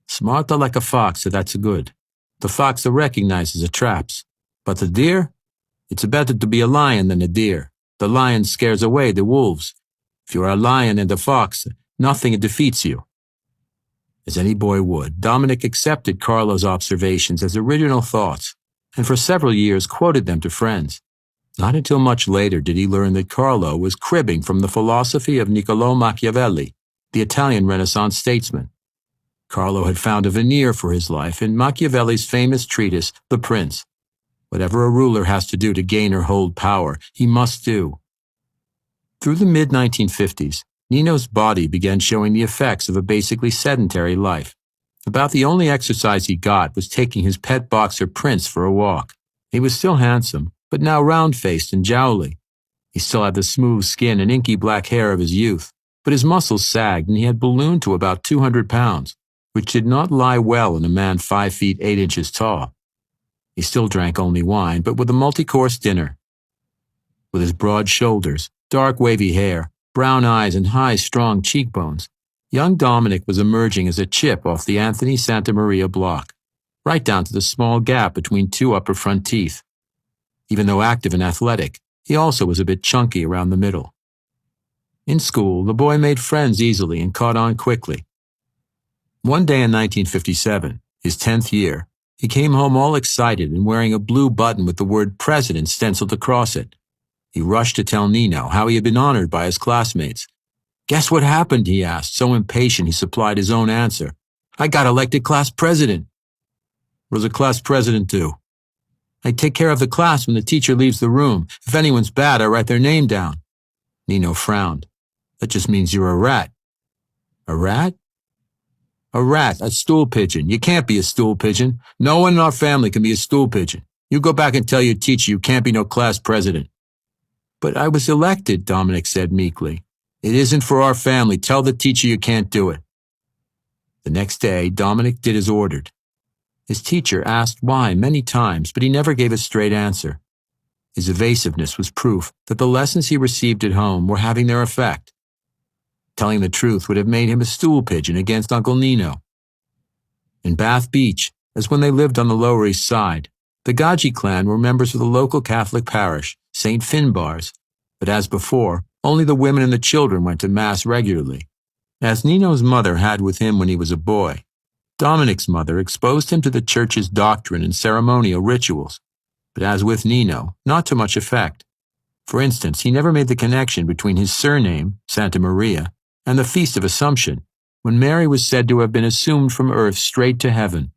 Smarter like a fox, so that's good. The fox recognizes the traps. But the deer? It's better to be a lion than a deer. The lion scares away the wolves. If you are a lion and a fox, nothing defeats you. As any boy would, Dominic accepted Carlo's observations as original thoughts, and for several years quoted them to friends. Not until much later did he learn that Carlo was cribbing from the philosophy of Niccolò Machiavelli, the Italian Renaissance statesman. Carlo had found a veneer for his life in Machiavelli's famous treatise, The Prince. Whatever a ruler has to do to gain or hold power, he must do. Through the mid-1950s, Nino's body began showing the effects of a basically sedentary life. About the only exercise he got was taking his pet boxer Prince for a walk. He was still handsome, but now round-faced and jowly. He still had the smooth skin and inky black hair of his youth, but his muscles sagged and he had ballooned to about 200 pounds, which did not lie well in a man 5 feet 8 inches tall. He still drank only wine, but with a multi-course dinner. With his broad shoulders, dark wavy hair, brown eyes, and high, strong cheekbones, young Dominic was emerging as a chip off the Anthony Santa Maria block, right down to the small gap between two upper front teeth. Even though active and athletic, he also was a bit chunky around the middle. In school, the boy made friends easily and caught on quickly. One day in 1957, his 10th year, he came home all excited and wearing a blue button with the word President stenciled across it. He rushed to tell Nino how he had been honored by his classmates. "Guess what happened?" he asked, so impatient he supplied his own answer. "I got elected class president." "What does a class president do?" "I take care of the class when the teacher leaves the room. If anyone's bad, I write their name down." Nino frowned. "That just means you're a rat." "A rat?" "A rat, a stool pigeon. You can't be a stool pigeon. No one in our family can be a stool pigeon. You go back and tell your teacher you can't be no class president." "But I was elected," Dominic said meekly. "It isn't for our family. Tell the teacher you can't do it." The next day, Dominic did as ordered. His teacher asked why many times, but he never gave a straight answer. His evasiveness was proof that the lessons he received at home were having their effect. Telling the truth would have made him a stool pigeon against Uncle Nino. In Bath Beach, as when they lived on the Lower East Side, the Gaji clan were members of the local Catholic parish, St. Finbarr's, but as before, only the women and the children went to Mass regularly. As Nino's mother had with him when he was a boy, Dominic's mother exposed him to the church's doctrine and ceremonial rituals, but as with Nino, not to much effect. For instance, he never made the connection between his surname, Santa Maria, and the Feast of Assumption, when Mary was said to have been assumed from earth straight to heaven.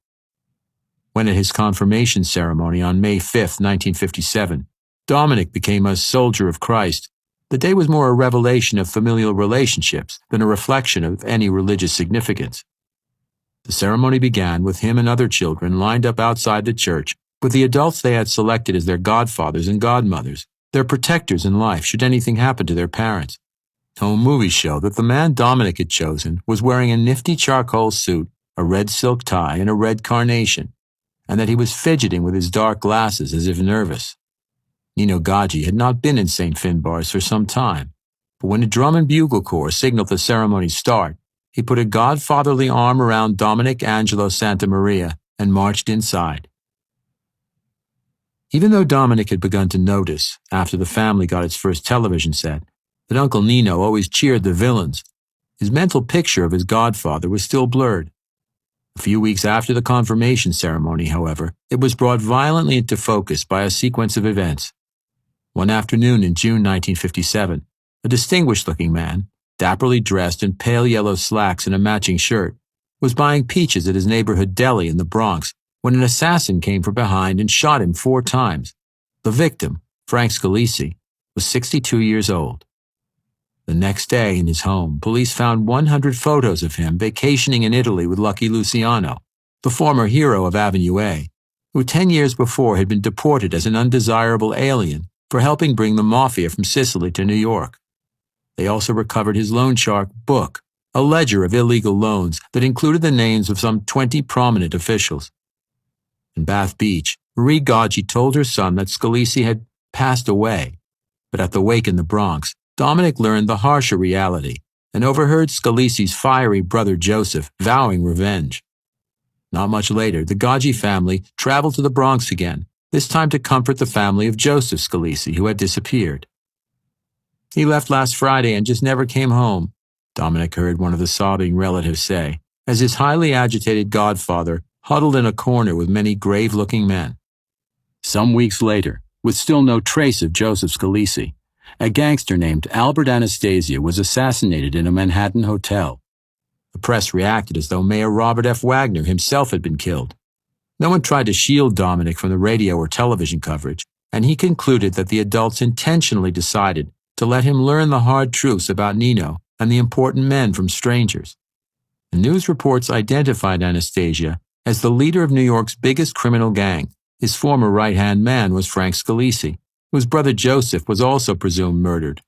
When at his confirmation ceremony on May 5, 1957, Dominic became a soldier of Christ, the day was more a revelation of familial relationships than a reflection of any religious significance. The ceremony began with him and other children lined up outside the church, with the adults they had selected as their godfathers and godmothers, their protectors in life should anything happen to their parents. Home movies show that the man Dominic had chosen was wearing a nifty charcoal suit, a red silk tie, and a red carnation, and that he was fidgeting with his dark glasses as if nervous. Nino Gaji had not been in St. Finbarr's for some time, but when a drum and bugle corps signaled the ceremony's start, he put a godfatherly arm around Dominic Angelo Santa Maria and marched inside. Even though Dominic had begun to notice, after the family got its first television set, that Uncle Nino always cheered the villains, his mental picture of his godfather was still blurred. A few weeks after the confirmation ceremony, however, it was brought violently into focus by a sequence of events. One afternoon in June 1957, a distinguished-looking man, dapperly dressed in pale yellow slacks and a matching shirt, was buying peaches at his neighborhood deli in the Bronx when an assassin came from behind and shot him 4 times. The victim, Frank Scalisi, was 62 years old. The next day in his home, police found 100 photos of him vacationing in Italy with Lucky Luciano, the former hero of Avenue A, who 10 years before had been deported as an undesirable alien for helping bring the mafia from Sicily to New York. They also recovered his loan shark book, a ledger of illegal loans that included the names of some 20 prominent officials. In Bath Beach, Marie Gaji told her son that Scalisi had passed away, but at the wake in the Bronx, Dominic learned the harsher reality and overheard Scalisi's fiery brother Joseph vowing revenge. Not much later, the Gaji family traveled to the Bronx again, this time to comfort the family of Joseph Scalisi, who had disappeared. "He left last Friday and just never came home," Dominic heard one of the sobbing relatives say, as his highly agitated godfather huddled in a corner with many grave-looking men. Some weeks later, with still no trace of Joseph Scalisi, a gangster named Albert Anastasia was assassinated in a Manhattan hotel. The press reacted as though Mayor Robert F. Wagner himself had been killed. No one tried to shield Dominic from the radio or television coverage, and he concluded that the adults intentionally decided to let him learn the hard truths about Nino and the important men from strangers. The news reports identified Anastasia as the leader of New York's biggest criminal gang. His former right-hand man was Frank Scalisi, whose brother Joseph was also presumed murdered.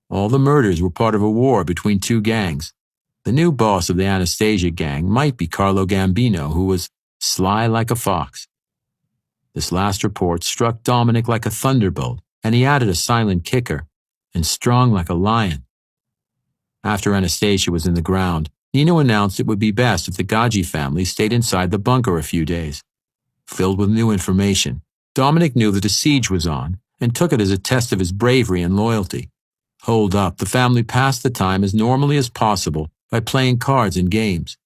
All the murders were part of a war between two gangs. The new boss of the Anastasia gang might be Carlo Gambino, who was sly like a fox. This last report struck Dominic like a thunderbolt, and he added a silent kicker, and strong like a lion. After Anastasia was in the ground, Nino announced it would be best if the Gaggi family stayed inside the bunker a few days. Filled with new information, Dominic knew that a siege was on and took it as a test of his bravery and loyalty. Holed up, the family passed the time as normally as possible by playing cards and games.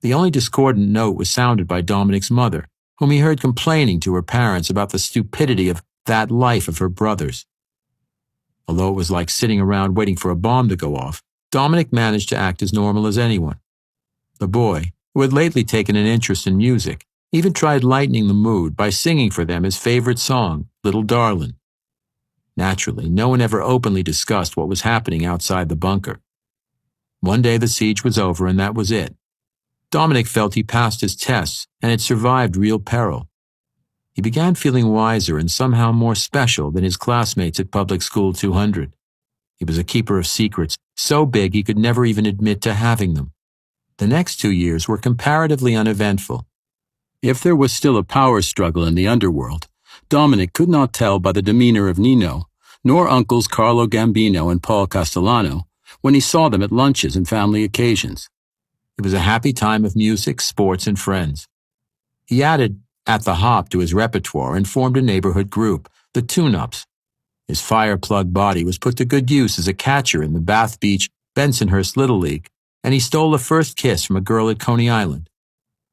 The only discordant note was sounded by Dominic's mother, whom he heard complaining to her parents about the stupidity of that life of her brothers. Although it was like sitting around waiting for a bomb to go off, Dominic managed to act as normal as anyone. The boy, who had lately taken an interest in music, even tried lightening the mood by singing for them his favorite song, Little Darlin'. Naturally, no one ever openly discussed what was happening outside the bunker. One day the siege was over, and that was it. Dominic felt he passed his tests and had survived real peril. He began feeling wiser and somehow more special than his classmates at Public School 200. He was a keeper of secrets, so big he could never even admit to having them. The next 2 years were comparatively uneventful. If there was still a power struggle in the underworld, Dominic could not tell by the demeanor of Nino, nor uncles Carlo Gambino and Paul Castellano, when he saw them at lunches and family occasions. It was a happy time of music, sports, and friends. He added "At the Hop" to his repertoire and formed a neighborhood group, the Tune-Ups. His fire-plug body was put to good use as a catcher in the Bath Beach Bensonhurst Little League, and he stole the first kiss from a girl at Coney Island.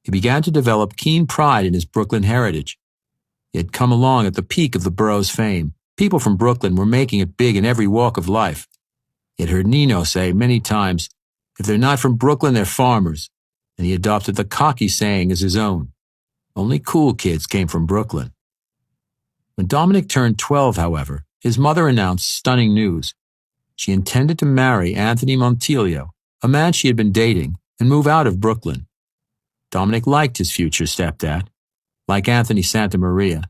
He began to develop keen pride in his Brooklyn heritage. He had come along at the peak of the borough's fame. People from Brooklyn were making it big in every walk of life. He had heard Nino say many times, "If they're not from Brooklyn, they're farmers," and he adopted the cocky saying as his own. Only cool kids came from Brooklyn. When Dominic turned 12, however, his mother announced stunning news. She intended to marry Anthony Montilio, a man she had been dating, and move out of Brooklyn. Dominic liked his future stepdad. Like Anthony Santamaria,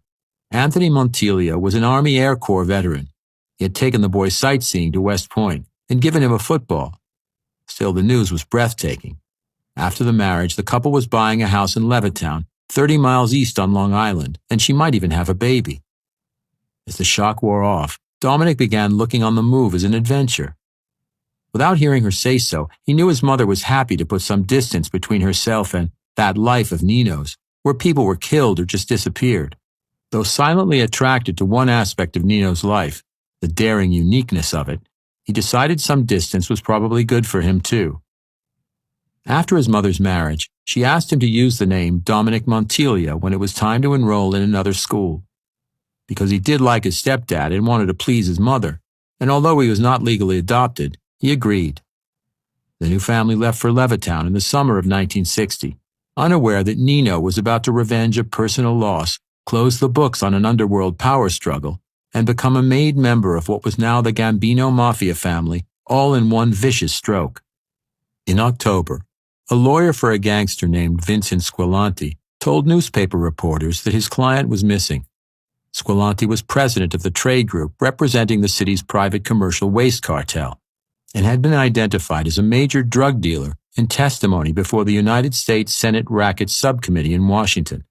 Anthony Montilio was an Army Air Corps veteran. He had taken the boy sightseeing to West Point and given him a football. Still, the news was breathtaking. After the marriage, the couple was buying a house in Levittown, 30 miles east on Long Island, and she might even have a baby. As the shock wore off, Dominic began looking on the move as an adventure. Without hearing her say so, he knew his mother was happy to put some distance between herself and that life of Nino's, where people were killed or just disappeared. Though silently attracted to one aspect of Nino's life, the daring uniqueness of it, he decided some distance was probably good for him too. After his mother's marriage, she asked him to use the name Dominic Montilio when it was time to enroll in another school. Because he did like his stepdad and wanted to please his mother, and although he was not legally adopted, he agreed. The new family left for Levittown in the summer of 1960, unaware that Nino was about to revenge a personal loss, close the books on an underworld power struggle, and become a made member of what was now the Gambino Mafia family, all in one vicious stroke. In October, a lawyer for a gangster named Vincent Squilanti told newspaper reporters that his client was missing. Squilanti was president of the trade group representing the city's private commercial waste cartel, and had been identified as a major drug dealer in testimony before the United States Senate Racket Subcommittee in Washington.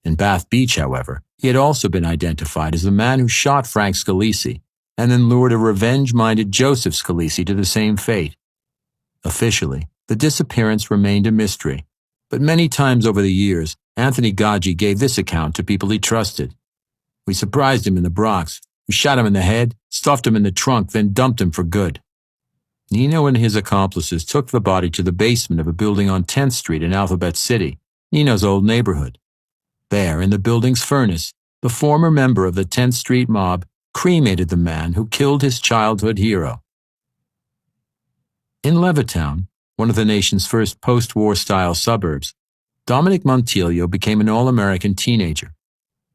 In Bath Beach, however, he had also been identified as the man who shot Frank Scalisi and then lured a revenge-minded Joseph Scalisi to the same fate. Officially, the disappearance remained a mystery, but many times over the years, Anthony Gaggi gave this account to people he trusted. "We surprised him in the Bronx. who shot him in the head, stuffed him in the trunk, then dumped him for good. Nino and his accomplices took the body to the basement of a building on 10th Street in Alphabet City, Nino's old neighborhood. There, in the building's furnace, the former member of the 10th Street mob cremated the man who killed his childhood hero. In Levittown, one of the nation's first post-war-style suburbs, Dominic Montillo became an all-American teenager.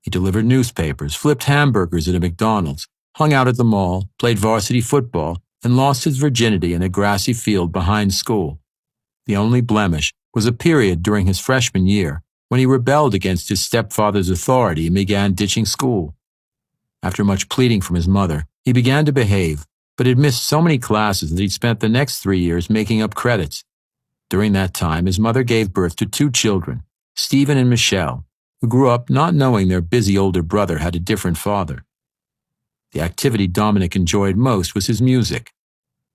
He delivered newspapers, flipped hamburgers at a McDonald's, hung out at the mall, played varsity football, and lost his virginity in a grassy field behind school. The only blemish was a period during his freshman year when he rebelled against his stepfather's authority and began ditching school. After much pleading from his mother, he began to behave, but had missed so many classes that he'd spent the next 3 years making up credits. During that time, his mother gave birth to 2 children, Stephen and Michelle, who grew up not knowing their busy older brother had a different father. The activity Dominic enjoyed most was his music.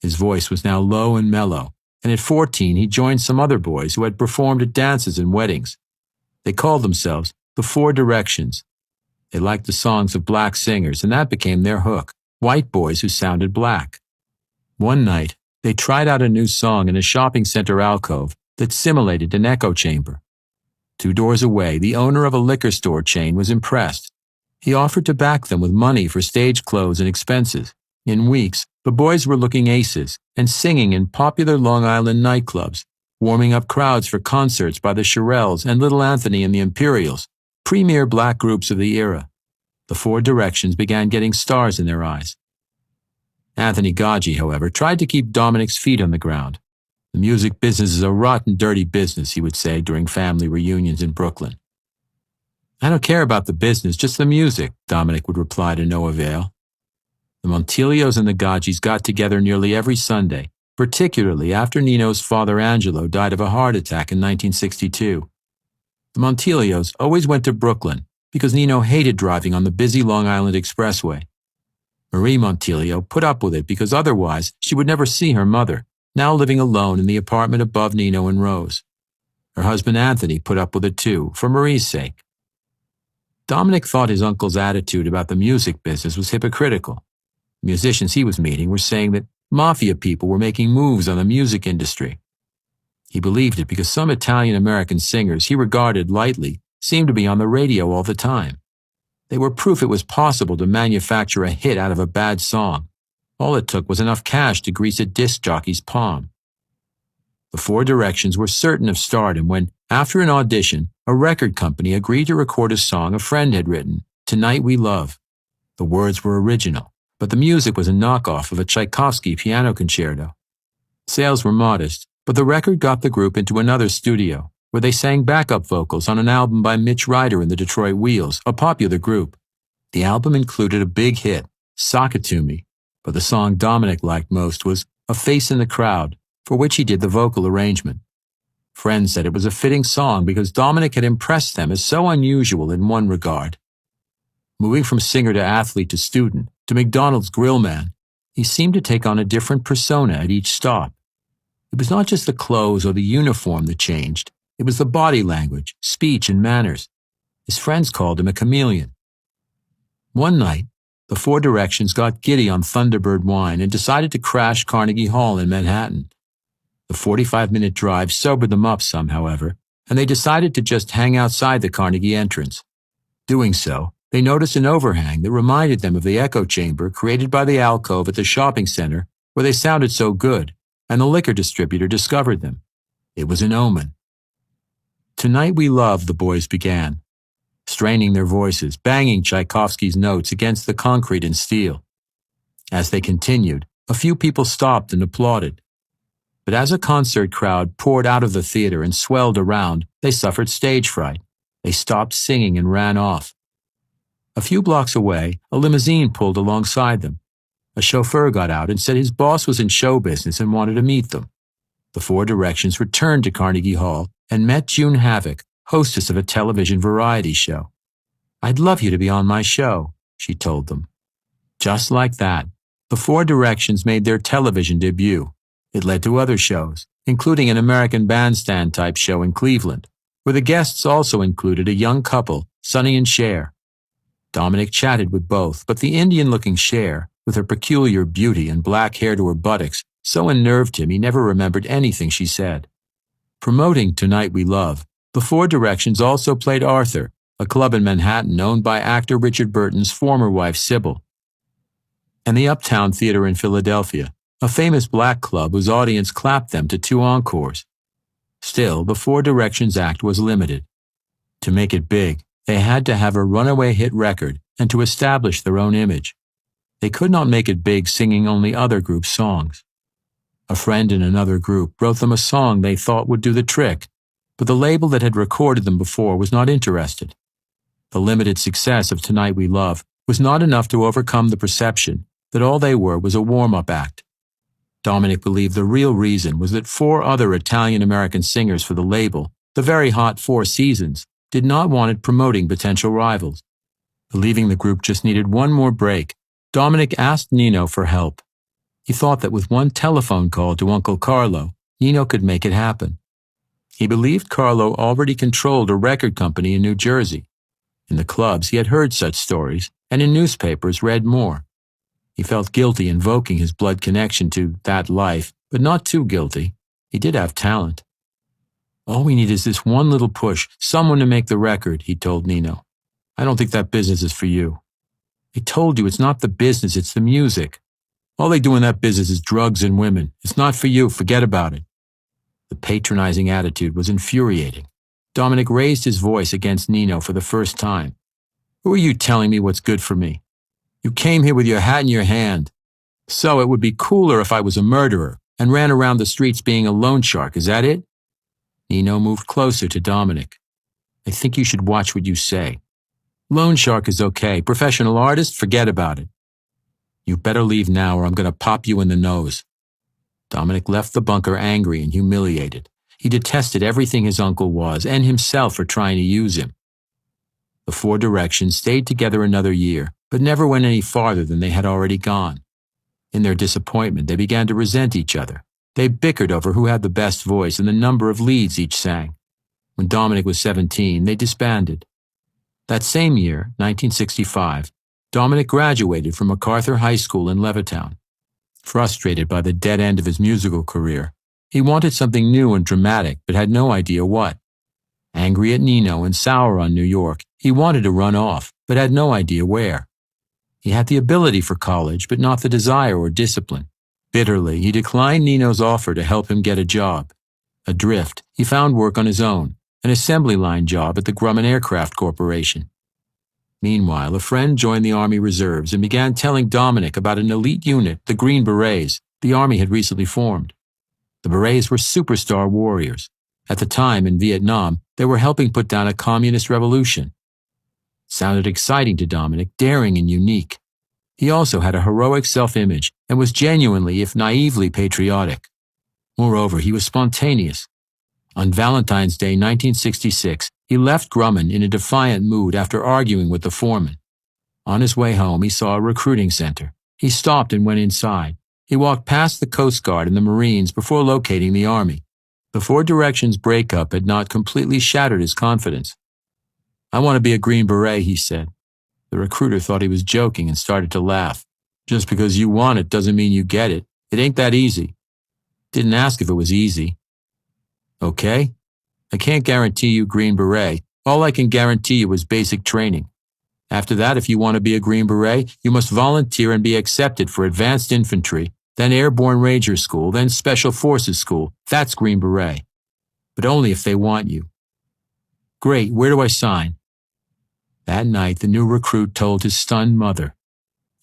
His voice was now low and mellow, and at 14 he joined some other boys who had performed at dances and weddings. They called themselves the Four Directions. They liked the songs of black singers, and that became their hook, white boys who sounded black. One night, they tried out a new song in a shopping center alcove that simulated an echo chamber. 2 doors away, the owner of a liquor store chain was impressed. He offered to back them with money for stage clothes and expenses. In weeks, the boys were looking aces and singing in popular Long Island nightclubs, warming up crowds for concerts by the Shirelles and Little Anthony and the Imperials, premier black groups of the era. The Four Directions began getting stars in their eyes. Anthony Gaggi, however, tried to keep Dominic's feet on the ground. The music business is a rotten, dirty business, he would say during family reunions in Brooklyn. I don't care about the business, just the music, Dominic would reply to no avail. The Montillos and the Gaggis got together nearly every Sunday, particularly after Nino's father Angelo died of a heart attack in 1962. The Montillos always went to Brooklyn because Nino hated driving on the busy Long Island Expressway. Marie Montillo put up with it because otherwise she would never see her mother, now living alone in the apartment above Nino and Rose. Her husband Anthony put up with it too, for Marie's sake. Dominic thought his uncle's attitude about the music business was hypocritical. The musicians he was meeting were saying that mafia people were making moves on the music industry. He believed it because some Italian-American singers he regarded lightly seemed to be on the radio all the time. They were proof it was possible to manufacture a hit out of a bad song. All it took was enough cash to grease a disc jockey's palm. The Four Directions were certain of stardom when, after an audition, a record company agreed to record a song a friend had written, Tonight We Love. The words were original, but the music was a knockoff of a Tchaikovsky piano concerto. Sales were modest, but the record got the group into another studio, where they sang backup vocals on an album by Mitch Ryder and the Detroit Wheels, a popular group. The album included a big hit, Sock It To Me, but the song Dominic liked most was A Face in the Crowd, for which he did the vocal arrangement. Friends said it was a fitting song because Dominic had impressed them as so unusual in one regard. Moving from singer to athlete to student to McDonald's grill man, he seemed to take on a different persona at each stop. It was not just the clothes or the uniform that changed. It was the body language, speech, and manners. His friends called him a chameleon. One night, the Four Directions got giddy on Thunderbird wine and decided to crash Carnegie Hall in Manhattan. The 45-minute drive sobered them up some, however, and they decided to just hang outside the Carnegie entrance. Doing so, they noticed an overhang that reminded them of the echo chamber created by the alcove at the shopping center where they sounded so good, and the liquor distributor discovered them. It was an omen. Tonight We Love, the boys began, straining their voices, banging Tchaikovsky's notes against the concrete and steel. As they continued, a few people stopped and applauded. But as a concert crowd poured out of the theater and swelled around, they suffered stage fright. They stopped singing and ran off. A few blocks away, a limousine pulled alongside them. A chauffeur got out and said his boss was in show business and wanted to meet them. The Four Directions returned to Carnegie Hall and met June Havoc, hostess of a television variety show. "I'd love you to be on my show," she told them. Just like that, the Four Directions made their television debut. It led to other shows, including an American Bandstand-type show in Cleveland, where the guests also included a young couple, Sonny and Cher. Dominic chatted with both, but the Indian-looking Cher, with her peculiar beauty and black hair to her buttocks, so unnerved him he never remembered anything she said. Promoting Tonight We Love, the Four Directions also played Arthur, a club in Manhattan owned by actor Richard Burton's former wife Sybil, and the Uptown Theater in Philadelphia, a famous black club whose audience clapped them to 2 encores. Still, the Four Directions act was limited. To make it big, they had to have a runaway hit record and to establish their own image. They could not make it big singing only other groups' songs. A friend in another group wrote them a song they thought would do the trick, but the label that had recorded them before was not interested. The limited success of Tonight We Love was not enough to overcome the perception that all they were was a warm-up act. Dominic believed the real reason was that 4 other Italian-American singers for the label, the very hot Four Seasons, did not want it promoting potential rivals. Believing the group just needed one more break, Dominic asked Nino for help. He thought that with one telephone call to Uncle Carlo, Nino could make it happen. He believed Carlo already controlled a record company in New Jersey. In the clubs, he had heard such stories, and in newspapers read more. He felt guilty invoking his blood connection to that life, but not too guilty. He did have talent. All we need is this one little push, someone to make the record, he told Nino. I don't think that business is for you. I told you it's not the business, it's the music. All they do in that business is drugs and women. It's not for you, forget about it. The patronizing attitude was infuriating. Dominic raised his voice against Nino for the first time. Who are you telling me what's good for me? You came here with your hat in your hand. So it would be cooler if I was a murderer and ran around the streets being a loan shark, is that it? Nino moved closer to Dominic. I think you should watch what you say. Loan shark is okay. Professional artist, forget about it. You better leave now or I'm going to pop you in the nose. Dominic left the bunker angry and humiliated. He detested everything his uncle was and himself for trying to use him. The Four Directions stayed together another year, but never went any farther than they had already gone. In their disappointment, they began to resent each other. They bickered over who had the best voice and the number of leads each sang. When Dominic was 17, they disbanded. That same year, 1965, Dominic graduated from MacArthur High School in Levittown. Frustrated by the dead end of his musical career, he wanted something new and dramatic, but had no idea what. Angry at Nino and sour on New York, he wanted to run off, but had no idea where. He had the ability for college, but not the desire or discipline. Bitterly, he declined Nino's offer to help him get a job. Adrift, he found work on his own, an assembly line job at the Grumman Aircraft Corporation. Meanwhile, a friend joined the Army Reserves and began telling Dominic about an elite unit, the Green Berets, the Army had recently formed. The Berets were superstar warriors. At the time, in Vietnam, they were helping put down a communist revolution. It sounded exciting to Dominic, daring and unique. He also had a heroic self-image and was genuinely, if naively, patriotic. Moreover, he was spontaneous. On Valentine's Day 1966, he left Grumman in a defiant mood after arguing with the foreman. On his way home, he saw a recruiting center. He stopped and went inside. He walked past the Coast Guard and the Marines before locating the Army. The Four Directions breakup had not completely shattered his confidence. I want to be a Green Beret, he said. The recruiter thought he was joking and started to laugh. Just because you want it doesn't mean you get it. It ain't that easy. Didn't ask if it was easy. Okay? I can't guarantee you Green Beret. All I can guarantee you is basic training. After that, if you want to be a Green Beret, you must volunteer and be accepted for advanced infantry, then Airborne Ranger School, then Special Forces School. That's Green Beret. But only if they want you. Great, where do I sign? That night, the new recruit told his stunned mother,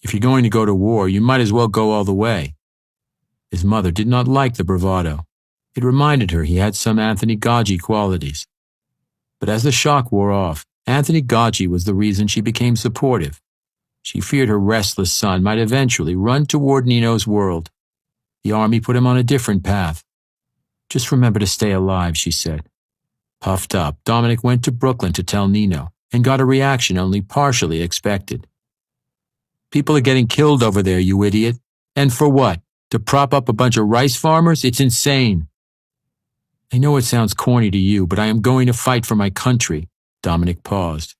if you're going to go to war, you might as well go all the way. His mother did not like the bravado. It reminded her he had some Anthony Gaggi qualities. But as the shock wore off, Anthony Gaggi was the reason she became supportive. She feared her restless son might eventually run toward Nino's world. The Army put him on a different path. Just remember to stay alive, she said. Puffed up, Dominic went to Brooklyn to tell Nino, and got a reaction only partially expected. People are getting killed over there, you idiot. And for what? To prop up a bunch of rice farmers? It's insane. I know it sounds corny to you, but I am going to fight for my country. Dominic paused.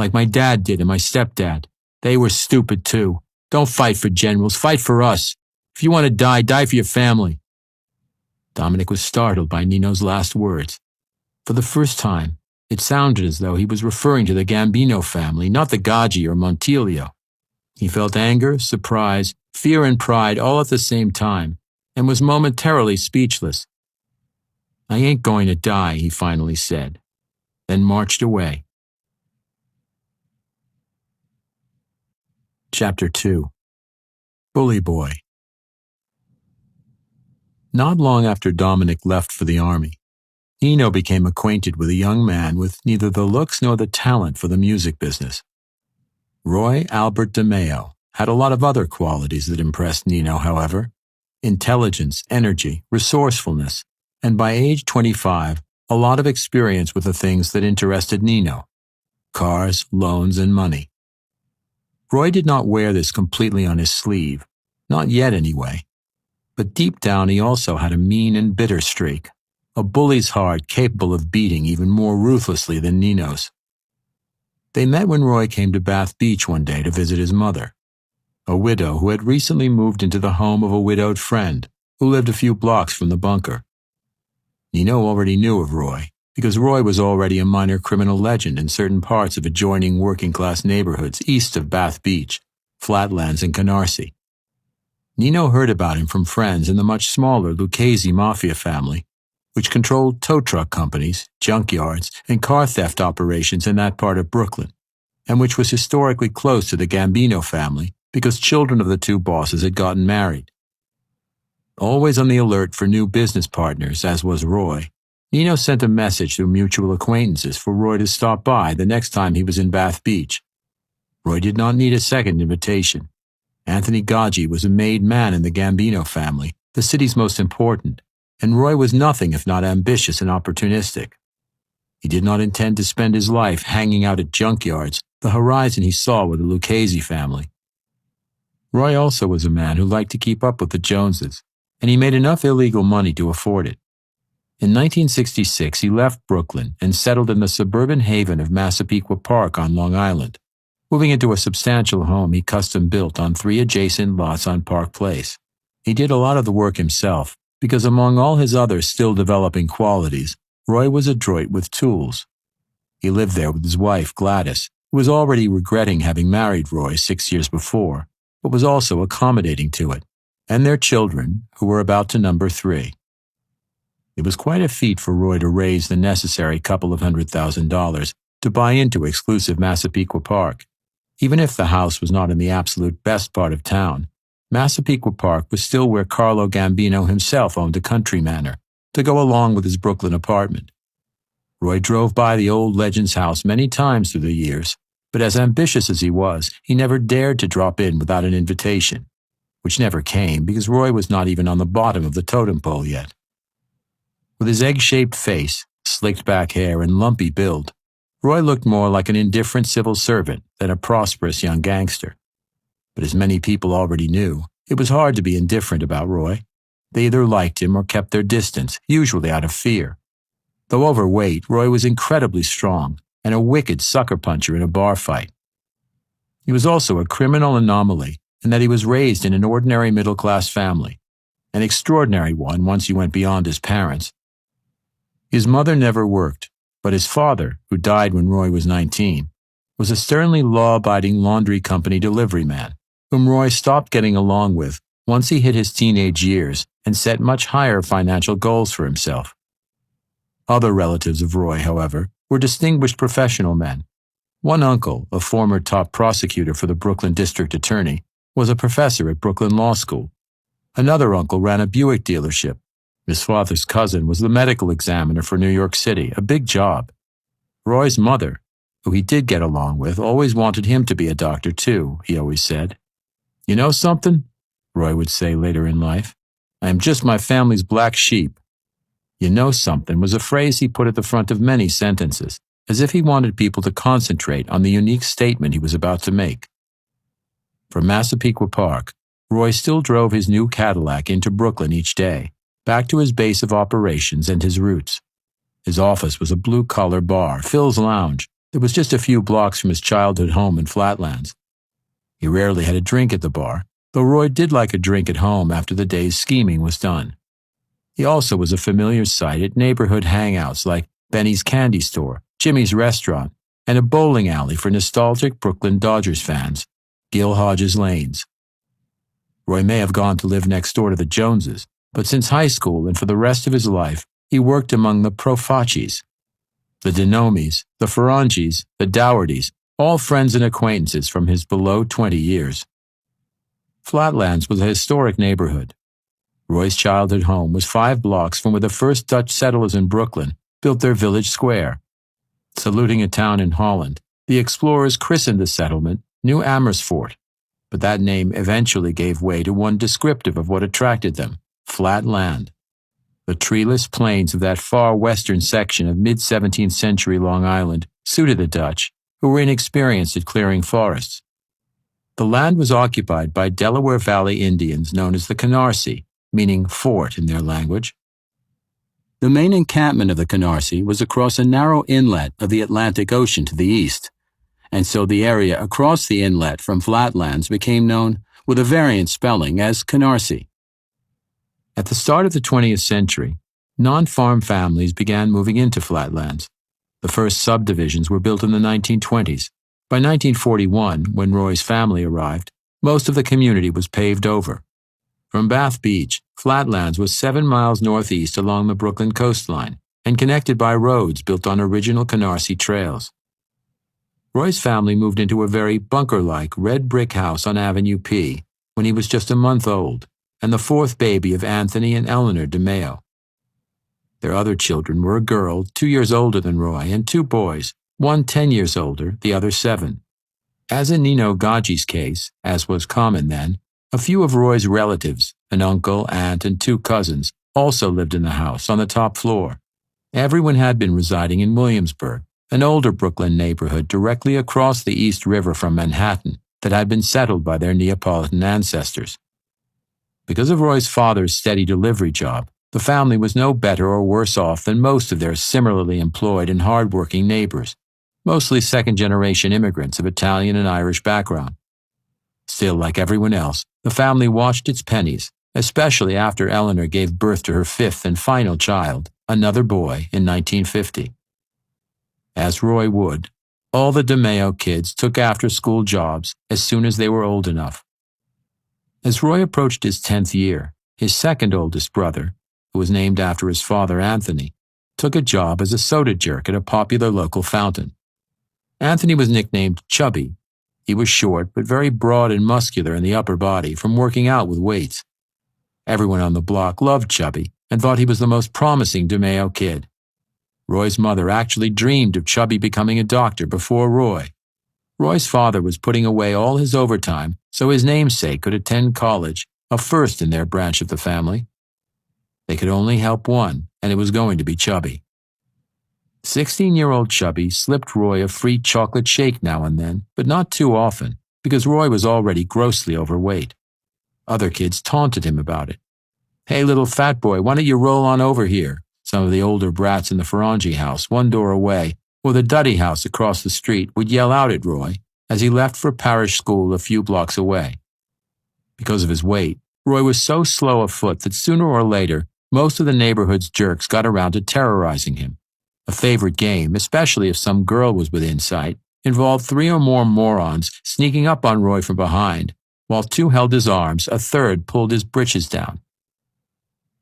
like my dad did and my stepdad. They were stupid too. Don't fight for generals, fight for us. If you want to die, die for your family. Dominic was startled by Nino's last words. For the first time, it sounded as though he was referring to the Gambino family, not the Gaggi or Montilio. He felt anger, surprise, fear, and pride all at the same time, and was momentarily speechless. I ain't going to die, he finally said, then marched away. Chapter 2. Bully Boy. Not long after Dominic left for the army, Nino became acquainted with a young man with neither the looks nor the talent for the music business. Roy Albert DeMeo had a lot of other qualities that impressed Nino, however: intelligence, energy, resourcefulness, and by age 25, a lot of experience with the things that interested Nino: cars, loans, and money. Roy did not wear this completely on his sleeve, not yet anyway. But deep down he also had a mean and bitter streak, a bully's heart capable of beating even more ruthlessly than Nino's. They met when Roy came to Bath Beach one day to visit his mother, a widow who had recently moved into the home of a widowed friend who lived a few blocks from the bunker. Nino already knew of Roy, because Roy was already a minor criminal legend in certain parts of adjoining working-class neighborhoods east of Bath Beach, Flatlands, and Canarsie. Nino heard about him from friends in the much smaller Lucchese mafia family, which controlled tow truck companies, junkyards, and car theft operations in that part of Brooklyn, and which was historically close to the Gambino family because children of the two bosses had gotten married. Always on the alert for new business partners, as was Roy, Nino sent a message through mutual acquaintances for Roy to stop by the next time he was in Bath Beach. Roy did not need a second invitation. Anthony Gaggi was a made man in the Gambino family, the city's most important, and Roy was nothing if not ambitious and opportunistic. He did not intend to spend his life hanging out at junkyards, the horizon he saw with the Lucchese family. Roy also was a man who liked to keep up with the Joneses, and he made enough illegal money to afford it. In 1966, he left Brooklyn and settled in the suburban haven of Massapequa Park on Long Island, moving into a substantial home he custom-built on 3 adjacent lots on Park Place. He did a lot of the work himself, because among all his other still-developing qualities, Roy was adroit with tools. He lived there with his wife, Gladys, who was already regretting having married Roy 6 years before, but was also accommodating to it, and their children, who were about to number 3. It was quite a feat for Roy to raise the necessary couple of $100,000 to buy into exclusive Massapequa Park. Even if the house was not in the absolute best part of town, Massapequa Park was still where Carlo Gambino himself owned a country manor, to go along with his Brooklyn apartment. Roy drove by the old legend's house many times through the years, but as ambitious as he was, he never dared to drop in without an invitation, which never came because Roy was not even on the bottom of the totem pole yet. With his egg-shaped face, slicked back hair, and lumpy build, Roy looked more like an indifferent civil servant than a prosperous young gangster. But as many people already knew, it was hard to be indifferent about Roy. They either liked him or kept their distance, usually out of fear. Though overweight, Roy was incredibly strong and a wicked sucker puncher in a bar fight. He was also a criminal anomaly in that he was raised in an ordinary middle-class family, an extraordinary one once he went beyond his parents. His mother never worked, but his father, who died when Roy was 19, was a sternly law-abiding laundry company delivery man, whom Roy stopped getting along with once he hit his teenage years and set much higher financial goals for himself. Other relatives of Roy, however, were distinguished professional men. One uncle, a former top prosecutor for the Brooklyn District Attorney, was a professor at Brooklyn Law School. Another uncle ran a Buick dealership. His father's cousin was the medical examiner for New York City, a big job. Roy's mother, who he did get along with, always wanted him to be a doctor too, he always said. "You know something?" Roy would say later in life. "I am just my family's black sheep." "You know something" was a phrase he put at the front of many sentences, as if he wanted people to concentrate on the unique statement he was about to make. From Massapequa Park, Roy still drove his new Cadillac into Brooklyn each day, back to his base of operations and his roots. His office was a blue-collar bar, Phil's Lounge, that was just a few blocks from his childhood home in Flatlands. He rarely had a drink at the bar, though Roy did like a drink at home after the day's scheming was done. He also was a familiar sight at neighborhood hangouts like Benny's Candy Store, Jimmy's Restaurant, and a bowling alley for nostalgic Brooklyn Dodgers fans, Gil Hodges Lanes. Roy may have gone to live next door to the Joneses, but since high school and for the rest of his life, he worked among the Profachis, the Denomis, the Ferrangis, the Doughertys, all friends and acquaintances from his below 20 years. Flatlands was a historic neighborhood. Roy's childhood home was 5 blocks from where the first Dutch settlers in Brooklyn built their village square. Saluting a town in Holland, the explorers christened the settlement New Amersfoort, but that name eventually gave way to one descriptive of what attracted them, flat land. The treeless plains of that far western section of mid-17th century Long Island suited the Dutch, who were inexperienced at clearing forests. The land was occupied by Delaware Valley Indians known as the Canarsie, meaning fort in their language. The main encampment of the Canarsie was across a narrow inlet of the Atlantic Ocean to the east, and so the area across the inlet from Flatlands became known, with a variant spelling, as Canarsie. At the start of the 20th century, non-farm families began moving into Flatlands. The first subdivisions were built in the 1920s. By 1941, when Roy's family arrived, most of the community was paved over. From Bath Beach, Flatlands was 7 miles northeast along the Brooklyn coastline and connected by roads built on original Canarsie trails. Roy's family moved into a very bunker-like red brick house on Avenue P when he was just a month old, and the 4th baby of Anthony and Eleanor DeMeo. Their other children were a girl 2 years older than Roy and 2 boys, one 10 years older, the other 7. As in Nino Gaggi's case, as was common then, a few of Roy's relatives, an uncle, aunt, and 2 cousins, also lived in the house on the top floor. Everyone had been residing in Williamsburg, an older Brooklyn neighborhood directly across the East River from Manhattan that had been settled by their Neapolitan ancestors. Because of Roy's father's steady delivery job, the family was no better or worse off than most of their similarly employed and hard-working neighbors, mostly second-generation immigrants of Italian and Irish background. Still, like everyone else, the family watched its pennies, especially after Eleanor gave birth to her 5th and final child, another boy, in 1950. As Roy would, all the DeMeo kids took after-school jobs as soon as they were old enough. As Roy approached his 10th year, his second oldest brother, who was named after his father Anthony, took a job as a soda jerk at a popular local fountain. Anthony was nicknamed Chubby. He was short but very broad and muscular in the upper body from working out with weights. Everyone on the block loved Chubby and thought he was the most promising DeMeo kid. Roy's mother actually dreamed of Chubby becoming a doctor before Roy. Roy's father was putting away all his overtime so his namesake could attend college, a first in their branch of the family. They could only help one, and it was going to be Chubby. 16-year-old Chubby slipped Roy a free chocolate shake now and then, but not too often, because Roy was already grossly overweight. Other kids taunted him about it. "Hey, little fat boy, why don't you roll on over here?" Some of the older brats in the Ferrangi house, one door away, or the Duddy house across the street, would yell out at Roy as he left for parish school a few blocks away. Because of his weight, Roy was so slow of foot that sooner or later, most of the neighborhood's jerks got around to terrorizing him. A favorite game, especially if some girl was within sight, involved 3 or more morons sneaking up on Roy from behind. While 2 held his arms, a third pulled his britches down.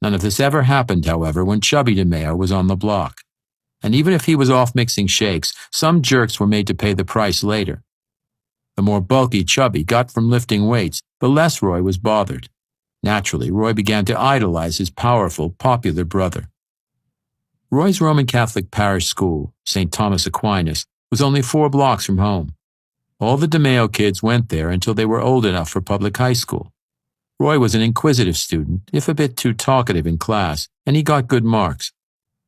None of this ever happened, however, when Chubby DeMeo was on the block. And even if he was off mixing shakes, some jerks were made to pay the price later. The more bulky Chubby got from lifting weights, the less Roy was bothered. Naturally, Roy began to idolize his powerful, popular brother. Roy's Roman Catholic parish school, St. Thomas Aquinas, was only 4 blocks from home. All the DeMeo kids went there until they were old enough for public high school. Roy was an inquisitive student, if a bit too talkative in class, and he got good marks.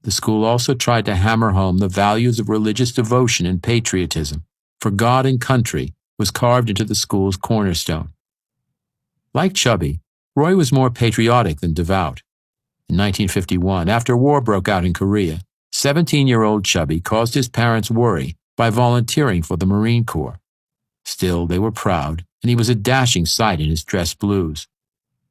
The school also tried to hammer home the values of religious devotion and patriotism, for God and country was carved into the school's cornerstone. Like Chubby, Roy was more patriotic than devout. In 1951, after war broke out in Korea, 17-year-old Chubby caused his parents worry by volunteering for the Marine Corps. Still, they were proud, and he was a dashing sight in his dress blues.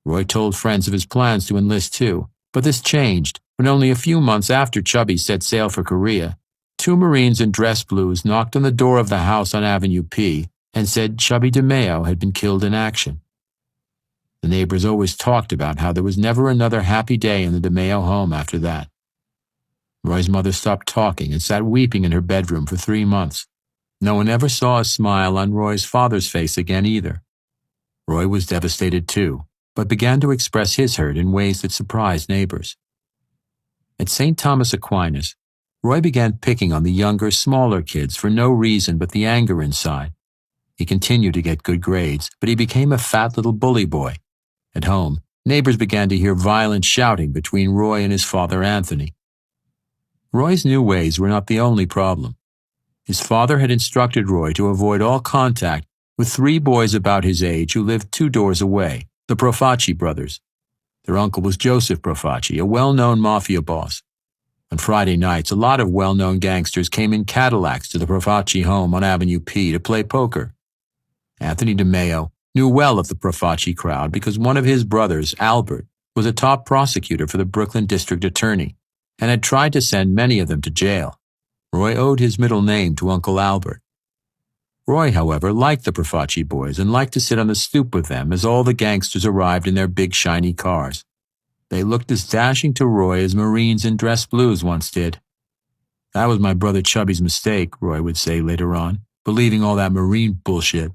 Roy told friends of his plans to enlist too, but this changed when only a few months after Chubby set sail for Korea, 2 Marines in dress blues knocked on the door of the house on Avenue P and said Chubby DeMeo had been killed in action. The neighbors always talked about how there was never another happy day in the DeMeo home after that. Roy's mother stopped talking and sat weeping in her bedroom for 3 months. No one ever saw a smile on Roy's father's face again either. Roy was devastated too, but began to express his hurt in ways that surprised neighbors. At St. Thomas Aquinas, Roy began picking on the younger, smaller kids for no reason but the anger inside. He continued to get good grades, but he became a fat little bully boy. At home, neighbors began to hear violent shouting between Roy and his father Anthony. Roy's new ways were not the only problem. His father had instructed Roy to avoid all contact with 3 boys about his age who lived 2 doors away, the Profaci brothers. Their uncle was Joseph Profaci, a well-known mafia boss. On Friday nights, a lot of well-known gangsters came in Cadillacs to the Profaci home on Avenue P to play poker. Anthony DeMeo knew well of the Profaci crowd because one of his brothers, Albert, was a top prosecutor for the Brooklyn District Attorney and had tried to send many of them to jail. Roy owed his middle name to Uncle Albert. Roy, however, liked the Profaci boys and liked to sit on the stoop with them as all the gangsters arrived in their big shiny cars. They looked as dashing to Roy as Marines in dress blues once did. "That was my brother Chubby's mistake," Roy would say later on, "believing all that Marine bullshit."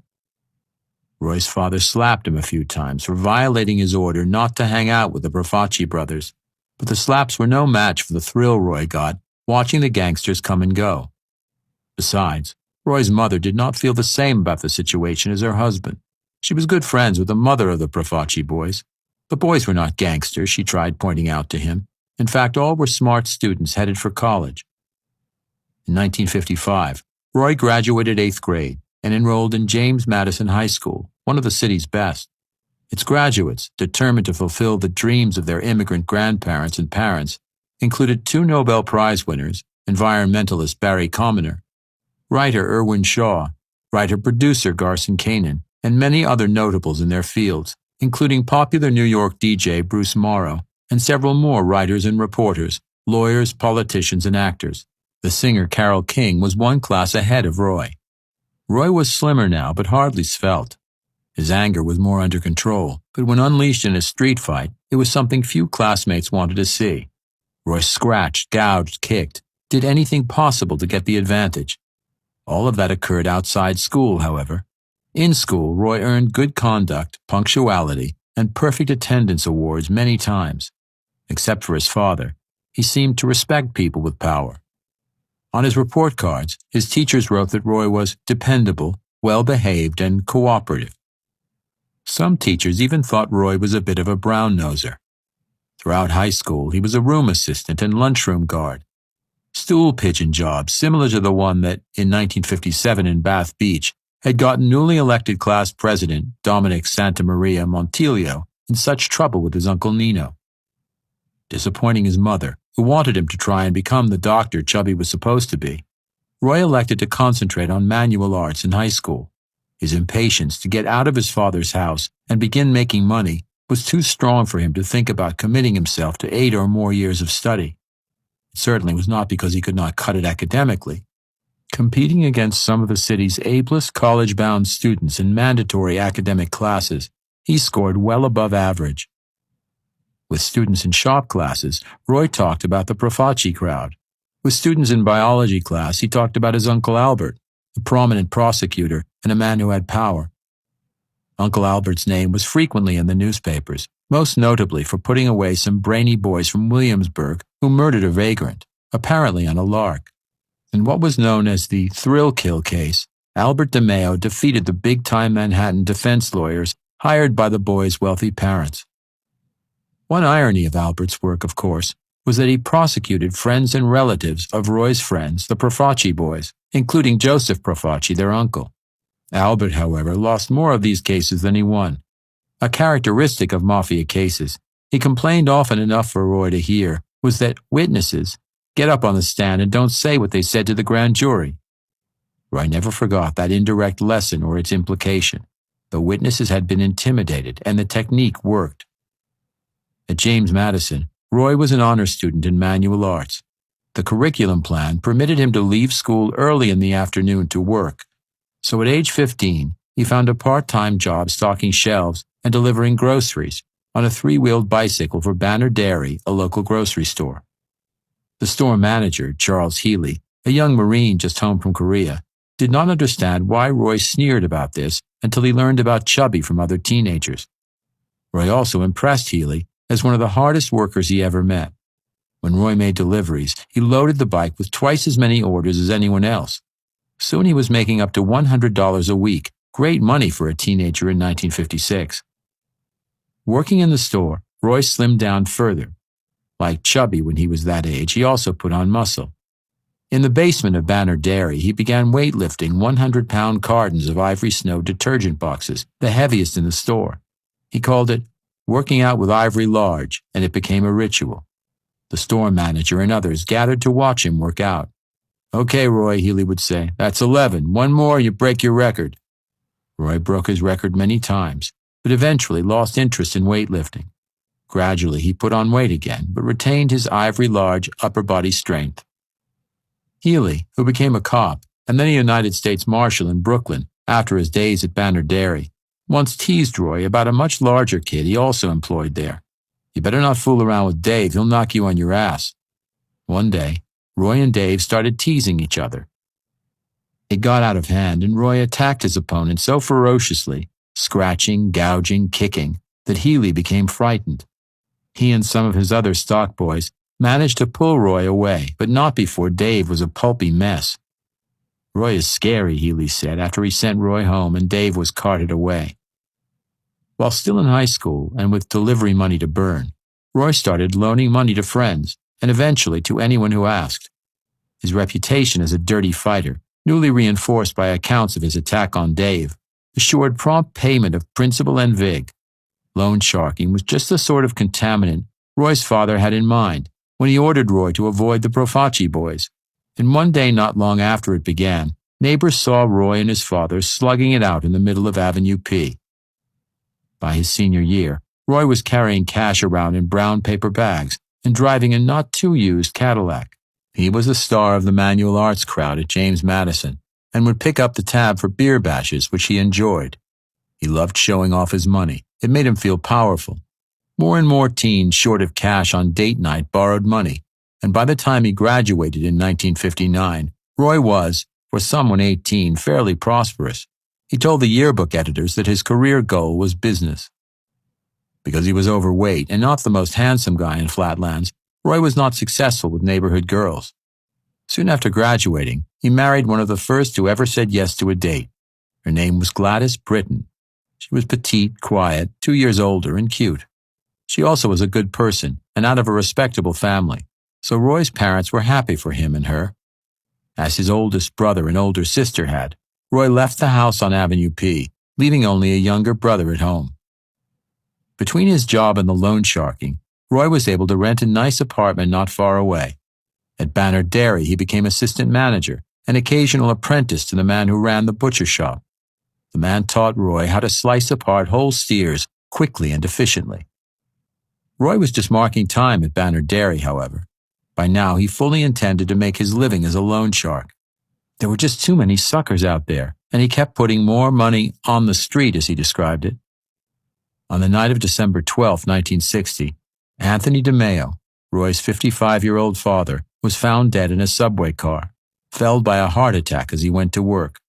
Roy's father slapped him a few times for violating his order not to hang out with the Profaci brothers, but the slaps were no match for the thrill Roy got watching the gangsters come and go. Besides, Roy's mother did not feel the same about the situation as her husband. She was good friends with the mother of the Profaci boys. The boys were not gangsters, she tried pointing out to him. In fact, all were smart students headed for college. In 1955, Roy graduated 8th grade and enrolled in James Madison High School, one of the city's best. Its graduates, determined to fulfill the dreams of their immigrant grandparents and parents, included 2 Nobel Prize winners, environmentalist Barry Commoner, writer Irwin Shaw, writer-producer Garson Kanin, and many other notables in their fields, including popular New York DJ Bruce Morrow, and several more writers and reporters, lawyers, politicians, and actors. The singer Carole King was 1 class ahead of Roy. Roy was slimmer now, but hardly svelte. His anger was more under control, but when unleashed in a street fight, it was something few classmates wanted to see. Roy scratched, gouged, kicked, did anything possible to get the advantage. All of that occurred outside school, however. In school, Roy earned good conduct, punctuality, and perfect attendance awards many times. Except for his father, he seemed to respect people with power. On his report cards, his teachers wrote that Roy was dependable, well-behaved, and cooperative. Some teachers even thought Roy was a bit of a brown-noser. Throughout high school, he was a room assistant and lunchroom guard. Stool pigeon jobs similar to the one that, in 1957 in Bath Beach, had gotten newly elected class president Dominic Santamaria Montilio in such trouble with his Uncle Nino. Disappointing his mother, who wanted him to try and become the doctor Chubby was supposed to be, Roy elected to concentrate on manual arts in high school. His impatience to get out of his father's house and begin making money was too strong for him to think about committing himself to 8 or more years of study. It certainly was not because he could not cut it academically. Competing against some of the city's ablest college-bound students in mandatory academic classes, he scored well above average. With students in shop classes, Roy talked about the Profaci crowd. With students in biology class, he talked about his Uncle Albert, a prominent prosecutor and a man who had power. Uncle Albert's name was frequently in the newspapers, most notably for putting away some brainy boys from Williamsburg who murdered a vagrant, apparently on a lark. In what was known as the Thrill Kill case, Albert DeMeo defeated the big-time Manhattan defense lawyers hired by the boys' wealthy parents. One irony of Albert's work, of course, was that he prosecuted friends and relatives of Roy's friends, the Profaci boys, including Joseph Profaci, their uncle. Albert, however, lost more of these cases than he won. A characteristic of mafia cases, he complained often enough for Roy to hear, was that witnesses get up on the stand and don't say what they said to the grand jury. Roy never forgot that indirect lesson or its implication. The witnesses had been intimidated, and the technique worked. At James Madison, Roy was an honor student in manual arts. The curriculum plan permitted him to leave school early in the afternoon to work. So at age 15, he found a part-time job stocking shelves and delivering groceries on a 3-wheeled bicycle for Banner Dairy, a local grocery store. The store manager, Charles Healy, a young Marine just home from Korea, did not understand why Roy sneered about this until he learned about Chubby from other teenagers. Roy also impressed Healy as one of the hardest workers he ever met. When Roy made deliveries, he loaded the bike with twice as many orders as anyone else. Soon he was making up to $100 a week, great money for a teenager in 1956. Working in the store, Roy slimmed down further. Like Chubby when he was that age, he also put on muscle. In the basement of Banner Dairy, he began weightlifting 100-pound cartons of Ivory Snow detergent boxes, the heaviest in the store. He called it working out with Ivory Large, and it became a ritual. The store manager and others gathered to watch him work out. "Okay, Roy," Healy would say, "that's 11. One more, you break your record." Roy broke his record many times, but eventually lost interest in weightlifting. Gradually, he put on weight again, but retained his Ivory Large upper body strength. Healy, who became a cop and then a United States Marshal in Brooklyn after his days at Banner Dairy, once teased Roy about a much larger kid he also employed there. "You better not fool around with Dave, he'll knock you on your ass." One day, Roy and Dave started teasing each other. It got out of hand, and Roy attacked his opponent so ferociously, scratching, gouging, kicking, that Healy became frightened. He and some of his other stock boys managed to pull Roy away, but not before Dave was a pulpy mess. "Roy is scary," Healy said after he sent Roy home and Dave was carted away. While still in high school and with delivery money to burn, Roy started loaning money to friends and eventually to anyone who asked. His reputation as a dirty fighter, newly reinforced by accounts of his attack on Dave, assured prompt payment of principal and vig. Loan sharking was just the sort of contaminant Roy's father had in mind when he ordered Roy to avoid the Profaci boys. And one day not long after it began, neighbors saw Roy and his father slugging it out in the middle of Avenue P. By his senior year, Roy was carrying cash around in brown paper bags and driving a not-too-used Cadillac. He was the star of the manual arts crowd at James Madison and would pick up the tab for beer bashes, which he enjoyed. He loved showing off his money. It made him feel powerful. More and more teens short of cash on date night borrowed money, and by the time he graduated in 1959, Roy was, for someone 18, fairly prosperous. He told the yearbook editors that his career goal was business. Because he was overweight and not the most handsome guy in Flatlands, Roy was not successful with neighborhood girls. Soon after graduating, he married one of the first who ever said yes to a date. Her name was Gladys Britton. She was petite, quiet, 2 years older, and cute. She also was a good person and out of a respectable family, so Roy's parents were happy for him and her. As his oldest brother and older sister had, Roy left the house on Avenue P, leaving only a younger brother at home. Between his job and the loan sharking, Roy was able to rent a nice apartment not far away. At Banner Dairy, he became assistant manager, an occasional apprentice to the man who ran the butcher shop. The man taught Roy how to slice apart whole steers quickly and efficiently. Roy was just marking time at Banner Dairy, however. By now, he fully intended to make his living as a loan shark. There were just too many suckers out there, and he kept putting more money on the street, as he described it. On the night of December 12, 1960, Anthony DeMeo, Roy's 55-year-old father, was found dead in a subway car, felled by a heart attack as he went to work.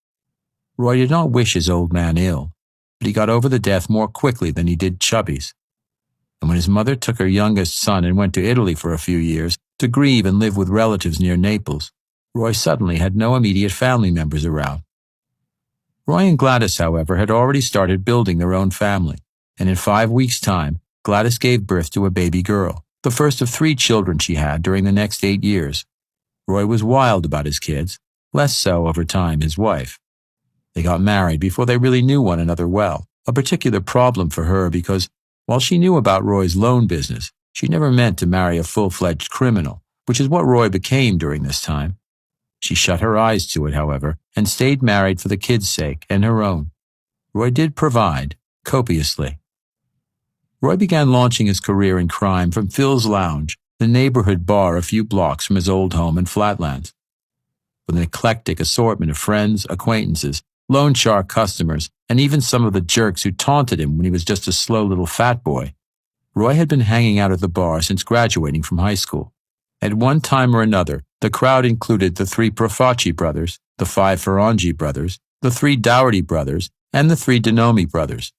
Roy did not wish his old man ill, but he got over the death more quickly than he did Chubby's. And when his mother took her youngest son and went to Italy for a few years to grieve and live with relatives near Naples, Roy suddenly had no immediate family members around. Roy and Gladys, however, had already started building their own family, and in 5 weeks' time, Gladys gave birth to a baby girl, the first of 3 children she had during the next 8 years. Roy was wild about his kids, less so over time his wife. They got married before they really knew one another well, a particular problem for her because, while she knew about Roy's loan business, she never meant to marry a full-fledged criminal, which is what Roy became during this time. She shut her eyes to it, however, and stayed married for the kids' sake and her own. Roy did provide, copiously. Roy began launching his career in crime from Phil's Lounge, the neighborhood bar a few blocks from his old home in Flatlands. With an eclectic assortment of friends, acquaintances, loan shark customers, and even some of the jerks who taunted him when he was just a slow little fat boy, Roy had been hanging out at the bar since graduating from high school. At one time or another, the crowd included the 3 Profaci brothers, the 5 Ferrangi brothers, the 3 Dougherty brothers, and the 3 Denomi brothers.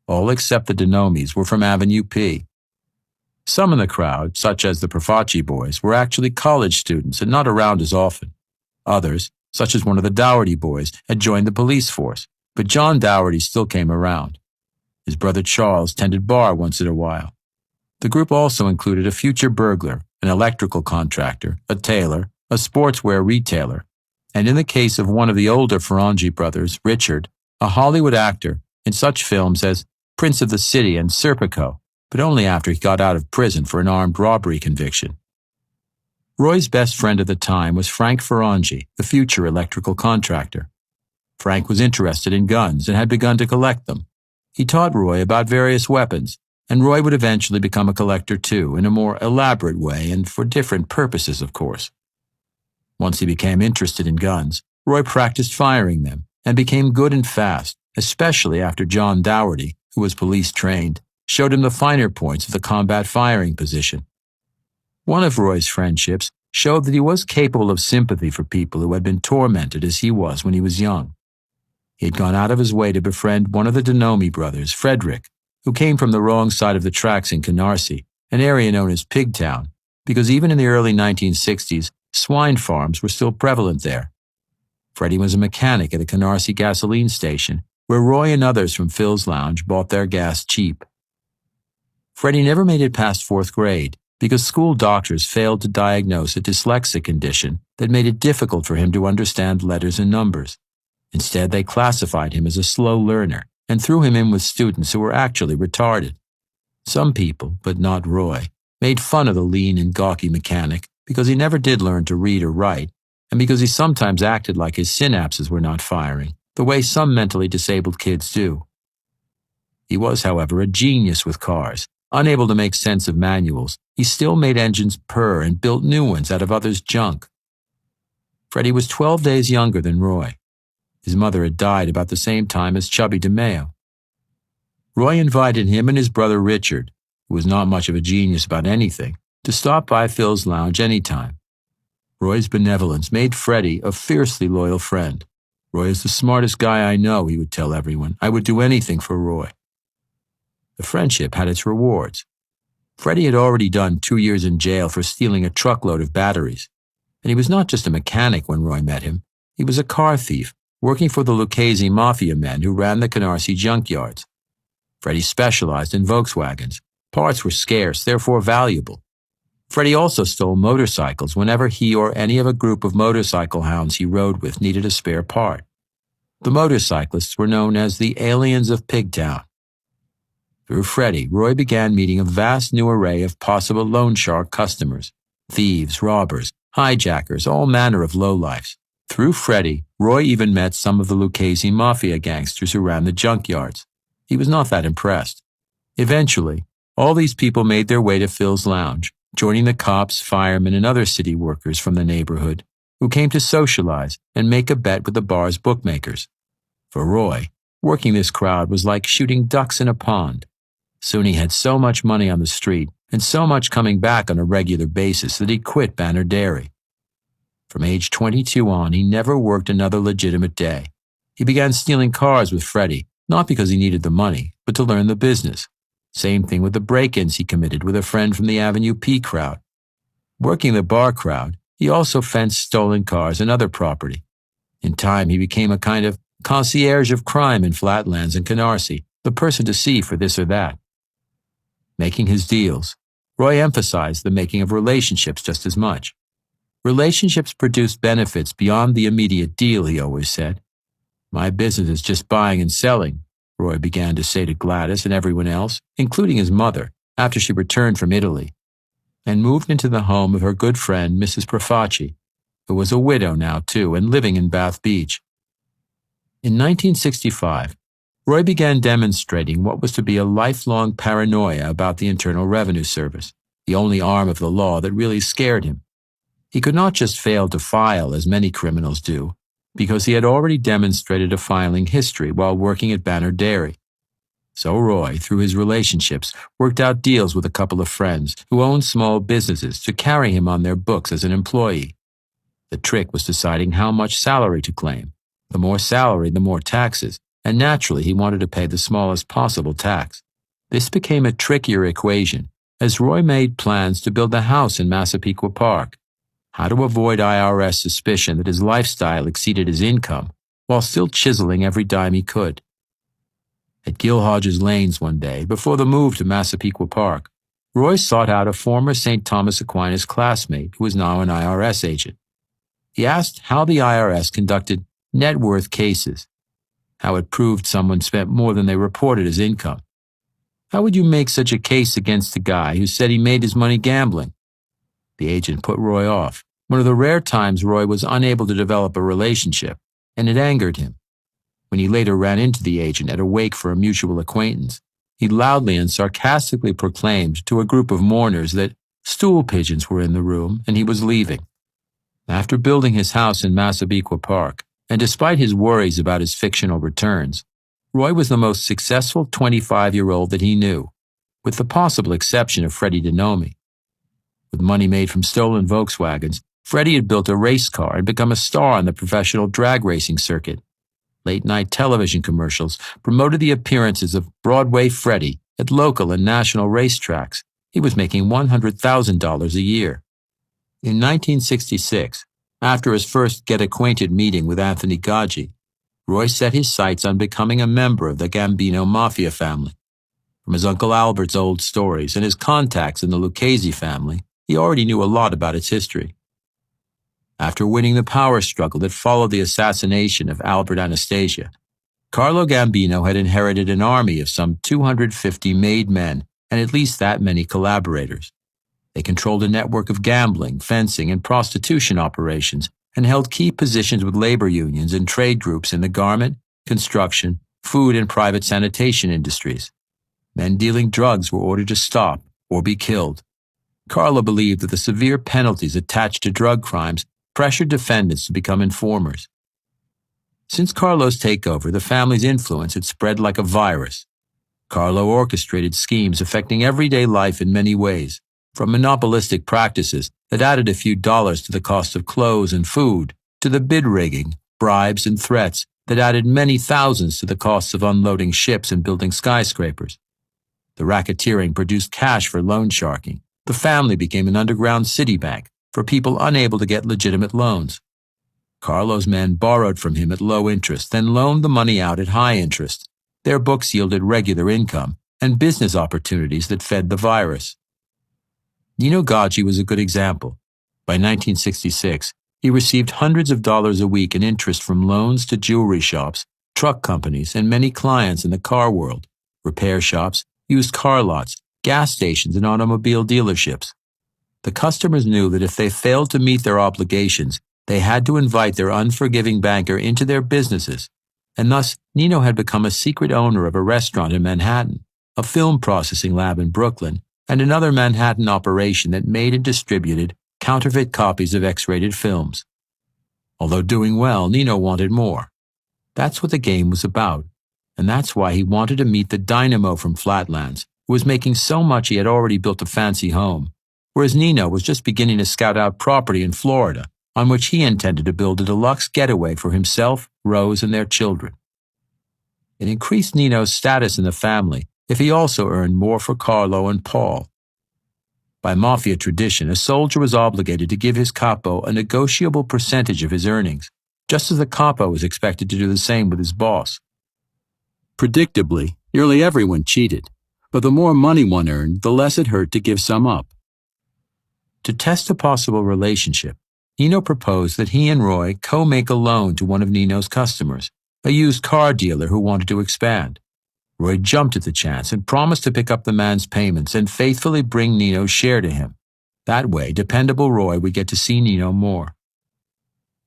All except the Denomis were from Avenue P. Some in the crowd, such as the Profaci boys, were actually college students and not around as often. Others, such as one of the Dougherty boys, had joined the police force, but John Dougherty still came around. His brother Charles tended bar once in a while. The group also included a future burglar, an electrical contractor, a tailor, a sportswear retailer, and in the case of one of the older Ferrangi brothers, Richard, a Hollywood actor in such films as Prince of the City and Serpico, but only after he got out of prison for an armed robbery conviction. Roy's best friend at the time was Frank Ferrangi, the future electrical contractor. Frank was interested in guns and had begun to collect them. He taught Roy about various weapons, and Roy would eventually become a collector too, in a more elaborate way and for different purposes, of course. Once he became interested in guns, Roy practiced firing them and became good and fast, especially after John Dougherty, who was police trained, showed him the finer points of the combat firing position. One of Roy's friendships showed that he was capable of sympathy for people who had been tormented as he was when he was young. He had gone out of his way to befriend one of the Denomi brothers, Frederick, who came from the wrong side of the tracks in Canarsie, an area known as Pigtown, because even in the early 1960s, swine farms were still prevalent there. Freddie was a mechanic at a Canarsie gasoline station, where Roy and others from Phil's Lounge bought their gas cheap. Freddie never made it past 4th grade because school doctors failed to diagnose a dyslexic condition that made it difficult for him to understand letters and numbers. Instead, they classified him as a slow learner and threw him in with students who were actually retarded. Some people, but not Roy, made fun of the lean and gawky mechanic because he never did learn to read or write, and because he sometimes acted like his synapses were not firing, the way some mentally disabled kids do. He was, however, a genius with cars. Unable to make sense of manuals, he still made engines purr and built new ones out of others' junk. Freddie was 12 days younger than Roy. His mother had died about the same time as chubby DeMeo. Roy invited him and his brother Richard, who was not much of a genius about anything, to stop by Phil's Lounge anytime. Roy's benevolence made Freddie a fiercely loyal friend. "Roy is the smartest guy I know," he would tell everyone. "I would do anything for Roy." The friendship had its rewards. Freddie had already done 2 years in jail for stealing a truckload of batteries. And he was not just a mechanic when Roy met him. He was a car thief, working for the Lucchese mafia men who ran the Canarsie junkyards. Freddie specialized in Volkswagens. Parts were scarce, therefore valuable. Freddie also stole motorcycles whenever he or any of a group of motorcycle hounds he rode with needed a spare part. The motorcyclists were known as the aliens of Pigtown. Through Freddie, Roy began meeting a vast new array of possible loan shark customers. Thieves, robbers, hijackers, all manner of lowlifes. Through Freddie, Roy even met some of the Lucchese mafia gangsters who ran the junkyards. He was not that impressed. Eventually, all these people made their way to Phil's Lounge, joining the cops, firemen, and other city workers from the neighborhood, who came to socialize and make a bet with the bar's bookmakers. For Roy, working this crowd was like shooting ducks in a pond. Soon he had so much money on the street and so much coming back on a regular basis that he quit Banner Dairy. From age 22 on, he never worked another legitimate day. He began stealing cars with Freddie, not because he needed the money, but to learn the business. Same thing with the break-ins he committed with a friend from the Avenue P crowd. Working the bar crowd, he also fenced stolen cars and other property. In time, he became a kind of concierge of crime in Flatlands and Canarsie, the person to see for this or that. Making his deals, Roy emphasized the making of relationships just as much. Relationships produce benefits beyond the immediate deal, he always said. "My business is just buying and selling," Roy began to say to Gladys and everyone else, including his mother, after she returned from Italy, and moved into the home of her good friend, Mrs. Profaci. who was a widow now too and living in Bath Beach. In 1965, Roy began demonstrating what was to be a lifelong paranoia about the Internal Revenue Service, the only arm of the law that really scared him. He could not just fail to file, as many criminals do, because he had already demonstrated a filing history while working at Banner Dairy. So Roy, through his relationships, worked out deals with a couple of friends who owned small businesses to carry him on their books as an employee. The trick was deciding how much salary to claim. The more salary, the more taxes, and naturally he wanted to pay the smallest possible tax. This became a trickier equation as Roy made plans to build a house in Massapequa Park. How to avoid IRS suspicion that his lifestyle exceeded his income while still chiseling every dime he could. At Gil Hodges Lanes one day, before the move to Massapequa Park, Roy sought out a former St. Thomas Aquinas classmate who was now an IRS agent. He asked how the IRS conducted net worth cases, how it proved someone spent more than they reported as income. How would you make such a case against a guy who said he made his money gambling? The agent put Roy off, one of the rare times Roy was unable to develop a relationship, and it angered him. When he later ran into the agent at a wake for a mutual acquaintance, he loudly and sarcastically proclaimed to a group of mourners that stool pigeons were in the room and he was leaving. After building his house in Massapequa Park, and despite his worries about his fictional returns, Roy was the most successful 25-year-old that he knew, with the possible exception of Freddie DeNomi. With money made from stolen Volkswagens, Freddie had built a race car and become a star on the professional drag racing circuit. Late-night television commercials promoted the appearances of Broadway Freddie at local and national racetracks. He was making $100,000 a year. In 1966, after his first get-acquainted meeting with Anthony Gaggi, Roy set his sights on becoming a member of the Gambino mafia family. From his Uncle Albert's old stories and his contacts in the Lucchese family, he already knew a lot about its history. After winning the power struggle that followed the assassination of Albert Anastasia, Carlo Gambino had inherited an army of some 250 made men and at least that many collaborators. They controlled a network of gambling, fencing, and prostitution operations and held key positions with labor unions and trade groups in the garment, construction, food, and private sanitation industries. Men dealing drugs were ordered to stop or be killed. Carlo believed that the severe penalties attached to drug crimes pressured defendants to become informers. Since Carlo's takeover, the family's influence had spread like a virus. Carlo orchestrated schemes affecting everyday life in many ways, from monopolistic practices that added a few dollars to the cost of clothes and food, to the bid rigging, bribes, and threats that added many thousands to the costs of unloading ships and building skyscrapers. The racketeering produced cash for loan sharking. The family became an underground city bank for people unable to get legitimate loans. Carlo's men borrowed from him at low interest, then loaned the money out at high interest. Their books yielded regular income and business opportunities that fed the virus. Nino Gaggi was a good example. By 1966, he received hundreds of dollars a week in interest from loans to jewelry shops, truck companies, and many clients in the car world, repair shops, used car lots, gas stations, and automobile dealerships. The customers knew that if they failed to meet their obligations, they had to invite their unforgiving banker into their businesses, and thus Nino had become a secret owner of a restaurant in Manhattan, a film processing lab in Brooklyn, and another Manhattan operation that made and distributed counterfeit copies of X-rated films. Although doing well, Nino wanted more. That's what the game was about, and that's why he wanted to meet the dynamo from Flatlands, who was making so much he had already built a fancy home, whereas Nino was just beginning to scout out property in Florida, on which he intended to build a deluxe getaway for himself, Rose, and their children. It increased Nino's status in the family if he also earned more for Carlo and Paul. By mafia tradition, a soldier was obligated to give his capo a negotiable percentage of his earnings, just as the capo was expected to do the same with his boss. Predictably, nearly everyone cheated, but the more money one earned, the less it hurt to give some up. To test a possible relationship, Nino proposed that he and Roy co-make a loan to one of Nino's customers, a used car dealer who wanted to expand. Roy jumped at the chance and promised to pick up the man's payments and faithfully bring Nino's share to him. That way, dependable Roy would get to see Nino more.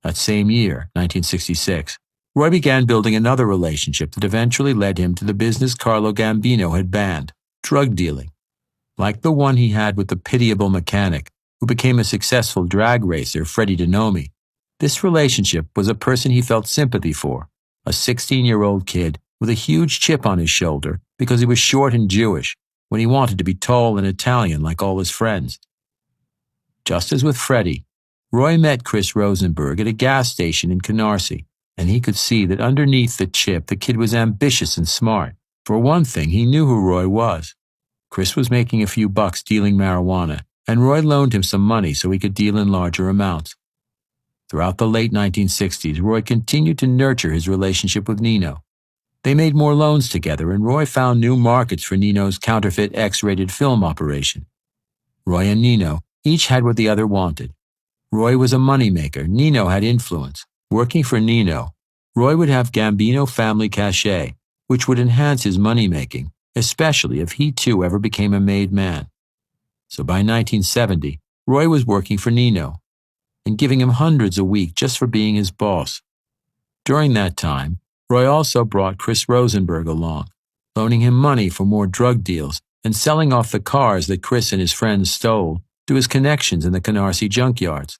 That same year, 1966, Roy began building another relationship that eventually led him to the business Carlo Gambino had banned, drug dealing. Like the one he had with the pitiable mechanic, who became a successful drag racer, Freddie DeNomi, this relationship was a person he felt sympathy for, a 16-year-old kid with a huge chip on his shoulder because he was short and Jewish when he wanted to be tall and Italian like all his friends. Just as with Freddie, Roy met Chris Rosenberg at a gas station in Canarsie, and he could see that underneath the chip the kid was ambitious and smart. For one thing, he knew who Roy was. Chris was making a few bucks dealing marijuana, and Roy loaned him some money so he could deal in larger amounts. Throughout the late 1960s, Roy continued to nurture his relationship with Nino. They made more loans together, and Roy found new markets for Nino's counterfeit X-rated film operation. Roy and Nino each had what the other wanted. Roy was a moneymaker. Nino had influence. Working for Nino, Roy would have Gambino family cachet, which would enhance his money-making, especially if he too ever became a made man. So by 1970, Roy was working for Nino and giving him hundreds a week just for being his boss. During that time, Roy also brought Chris Rosenberg along, loaning him money for more drug deals and selling off the cars that Chris and his friends stole to his connections in the Canarsie junkyards.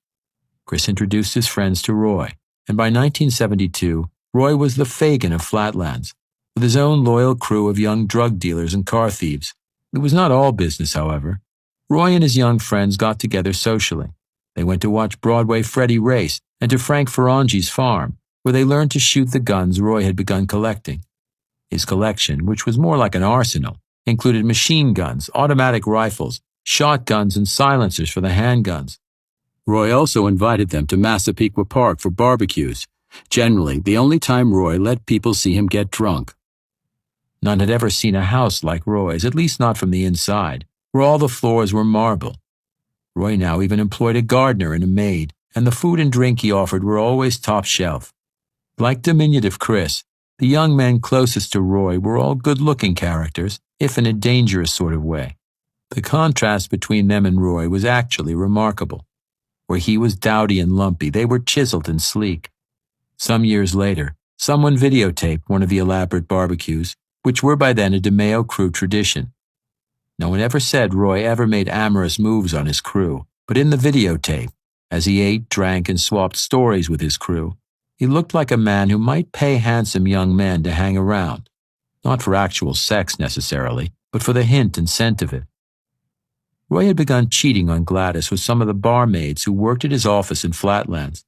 Chris introduced his friends to Roy, and by 1972, Roy was the Fagin of Flatlands, with his own loyal crew of young drug dealers and car thieves. It was not all business, however. Roy and his young friends got together socially. They went to watch Broadway Freddie race and to Frank Ferrangi's farm, where they learned to shoot the guns Roy had begun collecting. His collection, which was more like an arsenal, included machine guns, automatic rifles, shotguns, and silencers for the handguns. Roy also invited them to Massapequa Park for barbecues, generally the only time Roy let people see him get drunk. None had ever seen a house like Roy's, at least not from the inside, where all the floors were marble. Roy now even employed a gardener and a maid, and the food and drink he offered were always top shelf. Like diminutive Chris, the young men closest to Roy were all good-looking characters, if in a dangerous sort of way. The contrast between them and Roy was actually remarkable. Where he was dowdy and lumpy, they were chiseled and sleek. Some years later, someone videotaped one of the elaborate barbecues, which were by then a DeMeo crew tradition. No one ever said Roy ever made amorous moves on his crew, but in the videotape, as he ate, drank, and swapped stories with his crew, he looked like a man who might pay handsome young men to hang around, not for actual sex necessarily, but for the hint and scent of it. Roy had begun cheating on Gladys with some of the barmaids who worked at his office in Flatlands.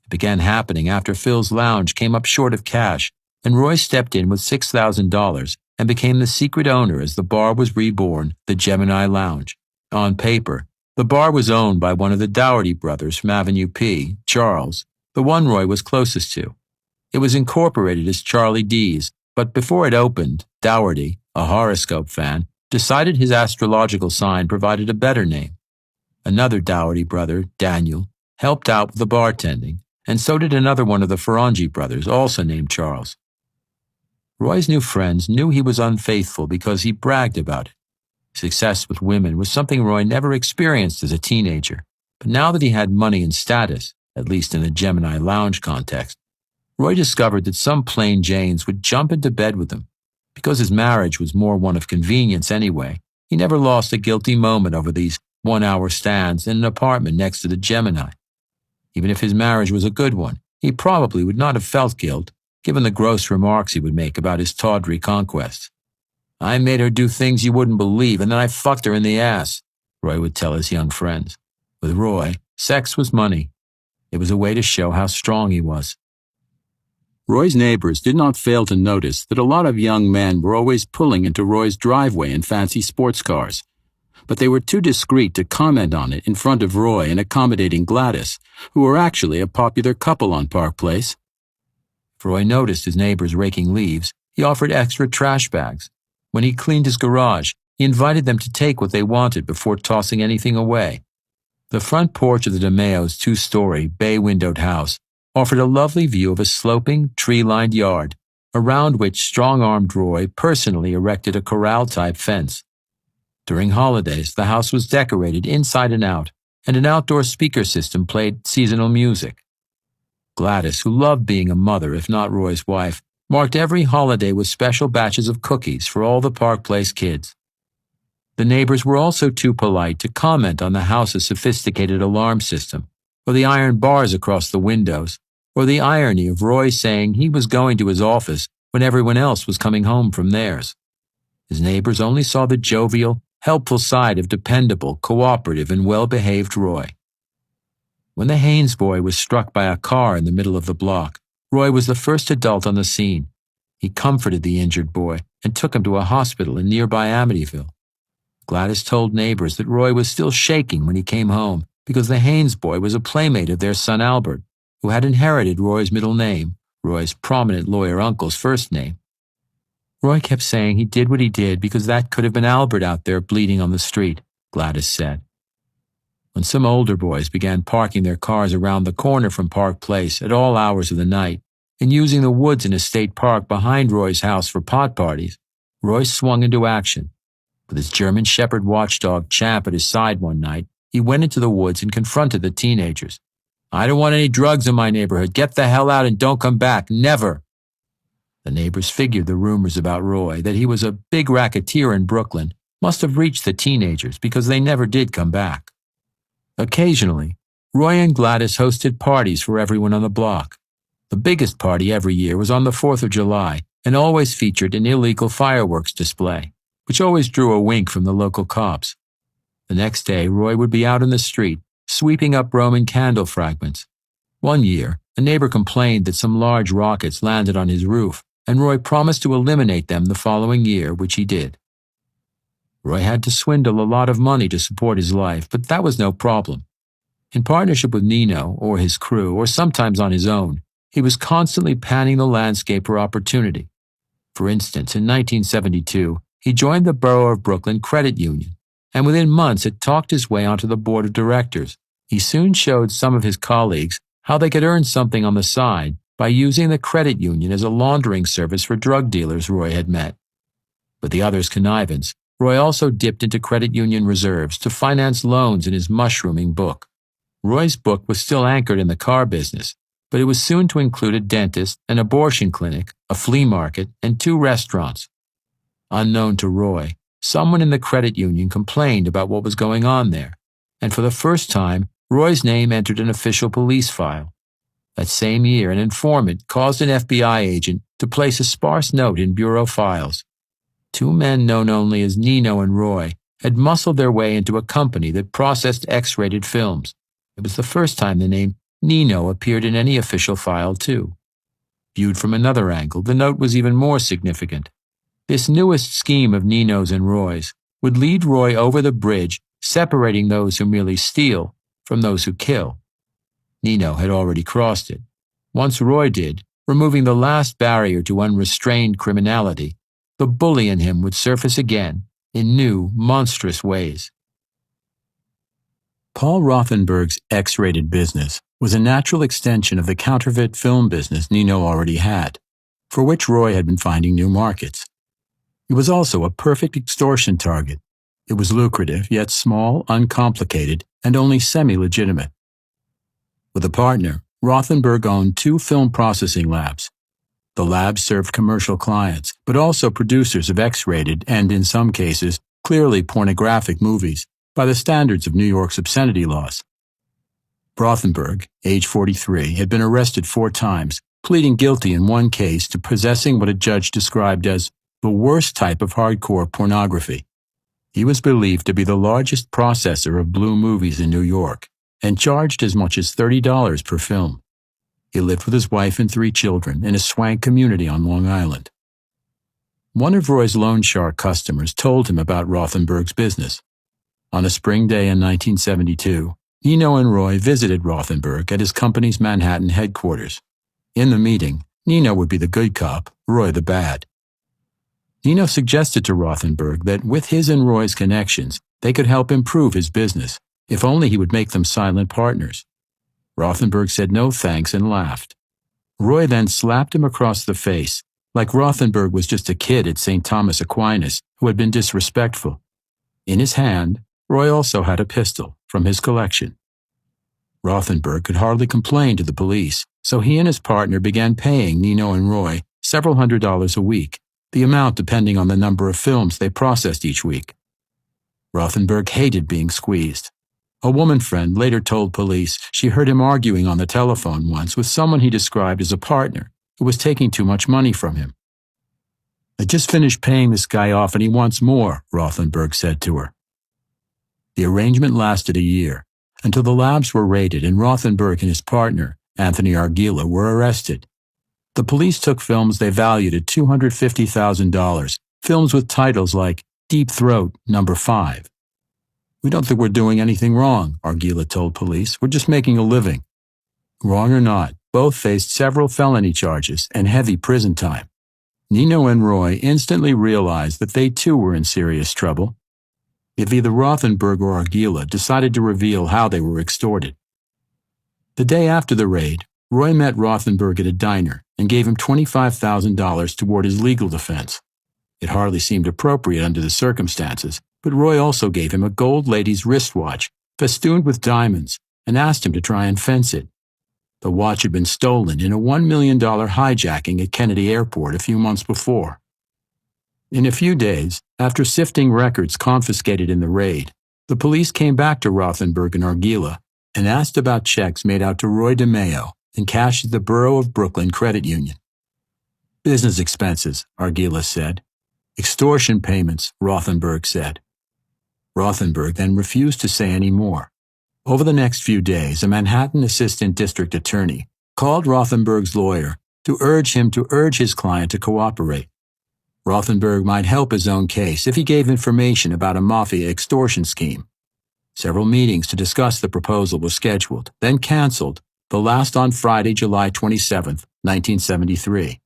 It began happening after Phil's lounge came up short of cash, and Roy stepped in with $6,000 and became the secret owner as the bar was reborn, the Gemini Lounge. On paper, the bar was owned by one of the Dougherty brothers from Avenue P, Charles, the one Roy was closest to. It was incorporated as Charlie D's, but before it opened, Dougherty, a horoscope fan, decided his astrological sign provided a better name. Another Dougherty brother, Daniel, helped out with the bartending, and so did another one of the Ferrangi brothers, also named Charles. Roy's new friends knew he was unfaithful because he bragged about it. Success with women was something Roy never experienced as a teenager, but now that he had money and status, at least in the Gemini Lounge context, Roy discovered that some plain Janes would jump into bed with him. Because his marriage was more one of convenience anyway, he never lost a guilty moment over these one-hour stands in an apartment next to the Gemini. Even if his marriage was a good one, he probably would not have felt guilt, given the gross remarks he would make about his tawdry conquests. "I made her do things you wouldn't believe, and then I fucked her in the ass," Roy would tell his young friends. With Roy, sex was money. It was a way to show how strong he was. Roy's neighbors did not fail to notice that a lot of young men were always pulling into Roy's driveway in fancy sports cars, but they were too discreet to comment on it in front of Roy and accommodating Gladys, who were actually a popular couple on Park Place. If Roy noticed his neighbors raking leaves, he offered extra trash bags. When he cleaned his garage, he invited them to take what they wanted before tossing anything away. The front porch of the DeMeo's two-story, bay-windowed house offered a lovely view of a sloping, tree-lined yard, around which strong-armed Roy personally erected a corral-type fence. During holidays, the house was decorated inside and out, and an outdoor speaker system played seasonal music. Gladys, who loved being a mother, if not Roy's wife, marked every holiday with special batches of cookies for all the Park Place kids. The neighbors were also too polite to comment on the house's sophisticated alarm system, or the iron bars across the windows, or the irony of Roy saying he was going to his office when everyone else was coming home from theirs. His neighbors only saw the jovial, helpful side of dependable, cooperative, and well-behaved Roy. When the Haynes boy was struck by a car in the middle of the block, Roy was the first adult on the scene. He comforted the injured boy and took him to a hospital in nearby Amityville. Gladys told neighbors that Roy was still shaking when he came home because the Haynes boy was a playmate of their son Albert, who had inherited Roy's middle name, Roy's prominent lawyer uncle's first name. Roy kept saying he did what he did because that could have been Albert out there bleeding on the street, Gladys said. When some older boys began parking their cars around the corner from Park Place at all hours of the night and using the woods in a state park behind Roy's house for pot parties, Roy swung into action. With his German Shepherd watchdog Champ at his side one night, he went into the woods and confronted the teenagers. "I don't want any drugs in my neighborhood. Get the hell out and don't come back. Never." The neighbors figured the rumors about Roy, that he was a big racketeer in Brooklyn, must have reached the teenagers because they never did come back. Occasionally, Roy and Gladys hosted parties for everyone on the block. The biggest party every year was on the 4th of July and always featured an illegal fireworks display, which always drew a wink from the local cops. The next day, Roy would be out in the street, sweeping up Roman candle fragments. One year, a neighbor complained that some large rockets landed on his roof, and Roy promised to eliminate them the following year, which he did. Roy had to swindle a lot of money to support his life, but that was no problem. In partnership with Nino or his crew, or sometimes on his own, he was constantly panning the landscape for opportunity. For instance, in 1972, he joined the Borough of Brooklyn Credit Union, and within months had talked his way onto the board of directors. He soon showed some of his colleagues how they could earn something on the side by using the credit union as a laundering service for drug dealers Roy had met. With the others' connivance, Roy also dipped into credit union reserves to finance loans in his mushrooming book. Roy's book was still anchored in the car business, but it was soon to include a dentist, an abortion clinic, a flea market, and 2 restaurants. Unknown to Roy, someone in the credit union complained about what was going on there, and for the first time, Roy's name entered an official police file. That same year, an informant caused an FBI agent to place a sparse note in bureau files. 2 men known only as Nino and Roy had muscled their way into a company that processed X-rated films. It was the first time the name Nino appeared in any official file, too. Viewed from another angle, the note was even more significant. This newest scheme of Nino's and Roy's would lead Roy over the bridge, separating those who merely steal from those who kill. Nino had already crossed it. Once Roy did, removing the last barrier to unrestrained criminality, the bully in him would surface again in new, monstrous ways. Paul Rothenberg's X-rated business was a natural extension of the counterfeit film business Nino already had, for which Roy had been finding new markets. It was also a perfect extortion target. It was lucrative, yet small, uncomplicated, and only semi-legitimate. With a partner, Rothenberg owned 2 film processing labs. The labs served commercial clients, but also producers of X-rated and, in some cases, clearly pornographic movies, by the standards of New York's obscenity laws. Rothenberg, age 43, had been arrested 4 times, pleading guilty in one case to possessing what a judge described as the worst type of hardcore pornography. He was believed to be the largest processor of blue movies in New York and charged as much as $30 per film. He lived with his wife and 3 children in a swank community on Long Island. One of Roy's loan shark customers told him about Rothenberg's business. On a spring day in 1972, Nino and Roy visited Rothenberg at his company's Manhattan headquarters. In the meeting, Nino would be the good cop, Roy the bad. Nino suggested to Rothenberg that with his and Roy's connections, they could help improve his business, if only he would make them silent partners. Rothenberg said no thanks and laughed. Roy then slapped him across the face, like Rothenberg was just a kid at St. Thomas Aquinas who had been disrespectful. In his hand, Roy also had a pistol from his collection. Rothenberg could hardly complain to the police, so he and his partner began paying Nino and Roy several $100s a week, the amount depending on the number of films they processed each week. Rothenberg hated being squeezed. A woman friend later told police she heard him arguing on the telephone once with someone he described as a partner who was taking too much money from him. "I just finished paying this guy off and he wants more," Rothenberg said to her. The arrangement lasted a year, until the labs were raided and Rothenberg and his partner, Anthony Arguilla, were arrested. The police took films they valued at $250,000, films with titles like Deep Throat No. 5. "We don't think we're doing anything wrong," Arguilla told police. "We're just making a living." Wrong or not, both faced several felony charges and heavy prison time. Nino and Roy instantly realized that they too were in serious trouble. If either Rothenberg or Arguilla decided to reveal how they were extorted. The day after the raid, Roy met Rothenberg at a diner and gave him $25,000 toward his legal defense. It hardly seemed appropriate under the circumstances, but Roy also gave him a gold lady's wristwatch festooned with diamonds and asked him to try and fence it. The watch had been stolen in a $1 million hijacking at Kennedy Airport a few months before. In a few days, after sifting records confiscated in the raid, the police came back to Rothenberg and Arguilla and asked about checks made out to Roy DeMeo and cashed at the Borough of Brooklyn Credit Union. "Business expenses," Arguilla said. "Extortion payments," Rothenberg said. Rothenberg then refused to say any more. Over the next few days, a Manhattan assistant district attorney called Rothenberg's lawyer to urge him to urge his client to cooperate. Rothenberg might help his own case if he gave information about a mafia extortion scheme. Several meetings to discuss the proposal were scheduled, then canceled, the last on Friday, July 27, 1973.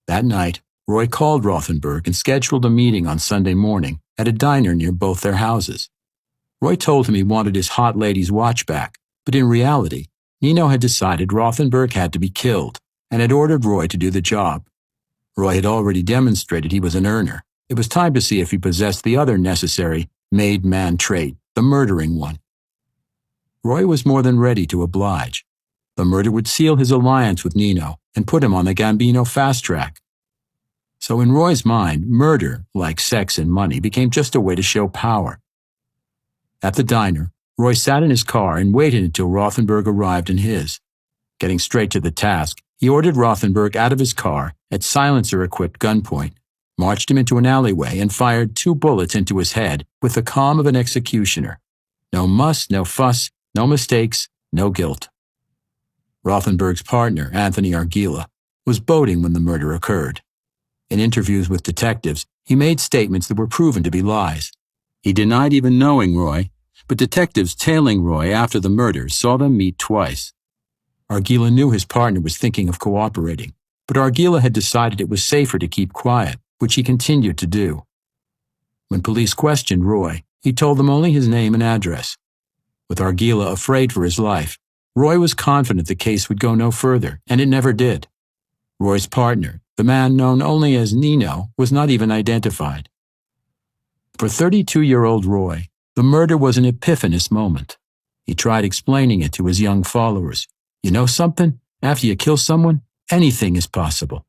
That night, Roy called Rothenberg and scheduled a meeting on Sunday morning at a diner near both their houses. Roy told him he wanted his hot lady's watch back, but in reality, Nino had decided Rothenberg had to be killed and had ordered Roy to do the job. Roy had already demonstrated he was an earner. It was time to see if he possessed the other necessary made-man trait, the murdering one. Roy was more than ready to oblige. The murder would seal his alliance with Nino and put him on the Gambino fast track. So in Roy's mind, murder, like sex and money, became just a way to show power. At the diner, Roy sat in his car and waited until Rothenberg arrived in his. Getting straight to the task, he ordered Rothenberg out of his car at silencer-equipped gunpoint, marched him into an alleyway, and fired 2 bullets into his head with the calm of an executioner. No muss, no fuss, no mistakes, no guilt. Rothenberg's partner, Anthony Arguilla, was boating when the murder occurred. In interviews with detectives, he made statements that were proven to be lies. He denied even knowing Roy, but detectives tailing Roy after the murders saw them meet twice. Arguilla knew his partner was thinking of cooperating, but Arguilla had decided it was safer to keep quiet, which he continued to do. When police questioned Roy, he told them only his name and address. With Arguilla afraid for his life, Roy was confident the case would go no further, and it never did. Roy's partner, the man known only as Nino, was not even identified. For 32-year-old Roy, the murder was an epiphanous moment. He tried explaining it to his young followers. You know something? After you kill someone, anything is possible.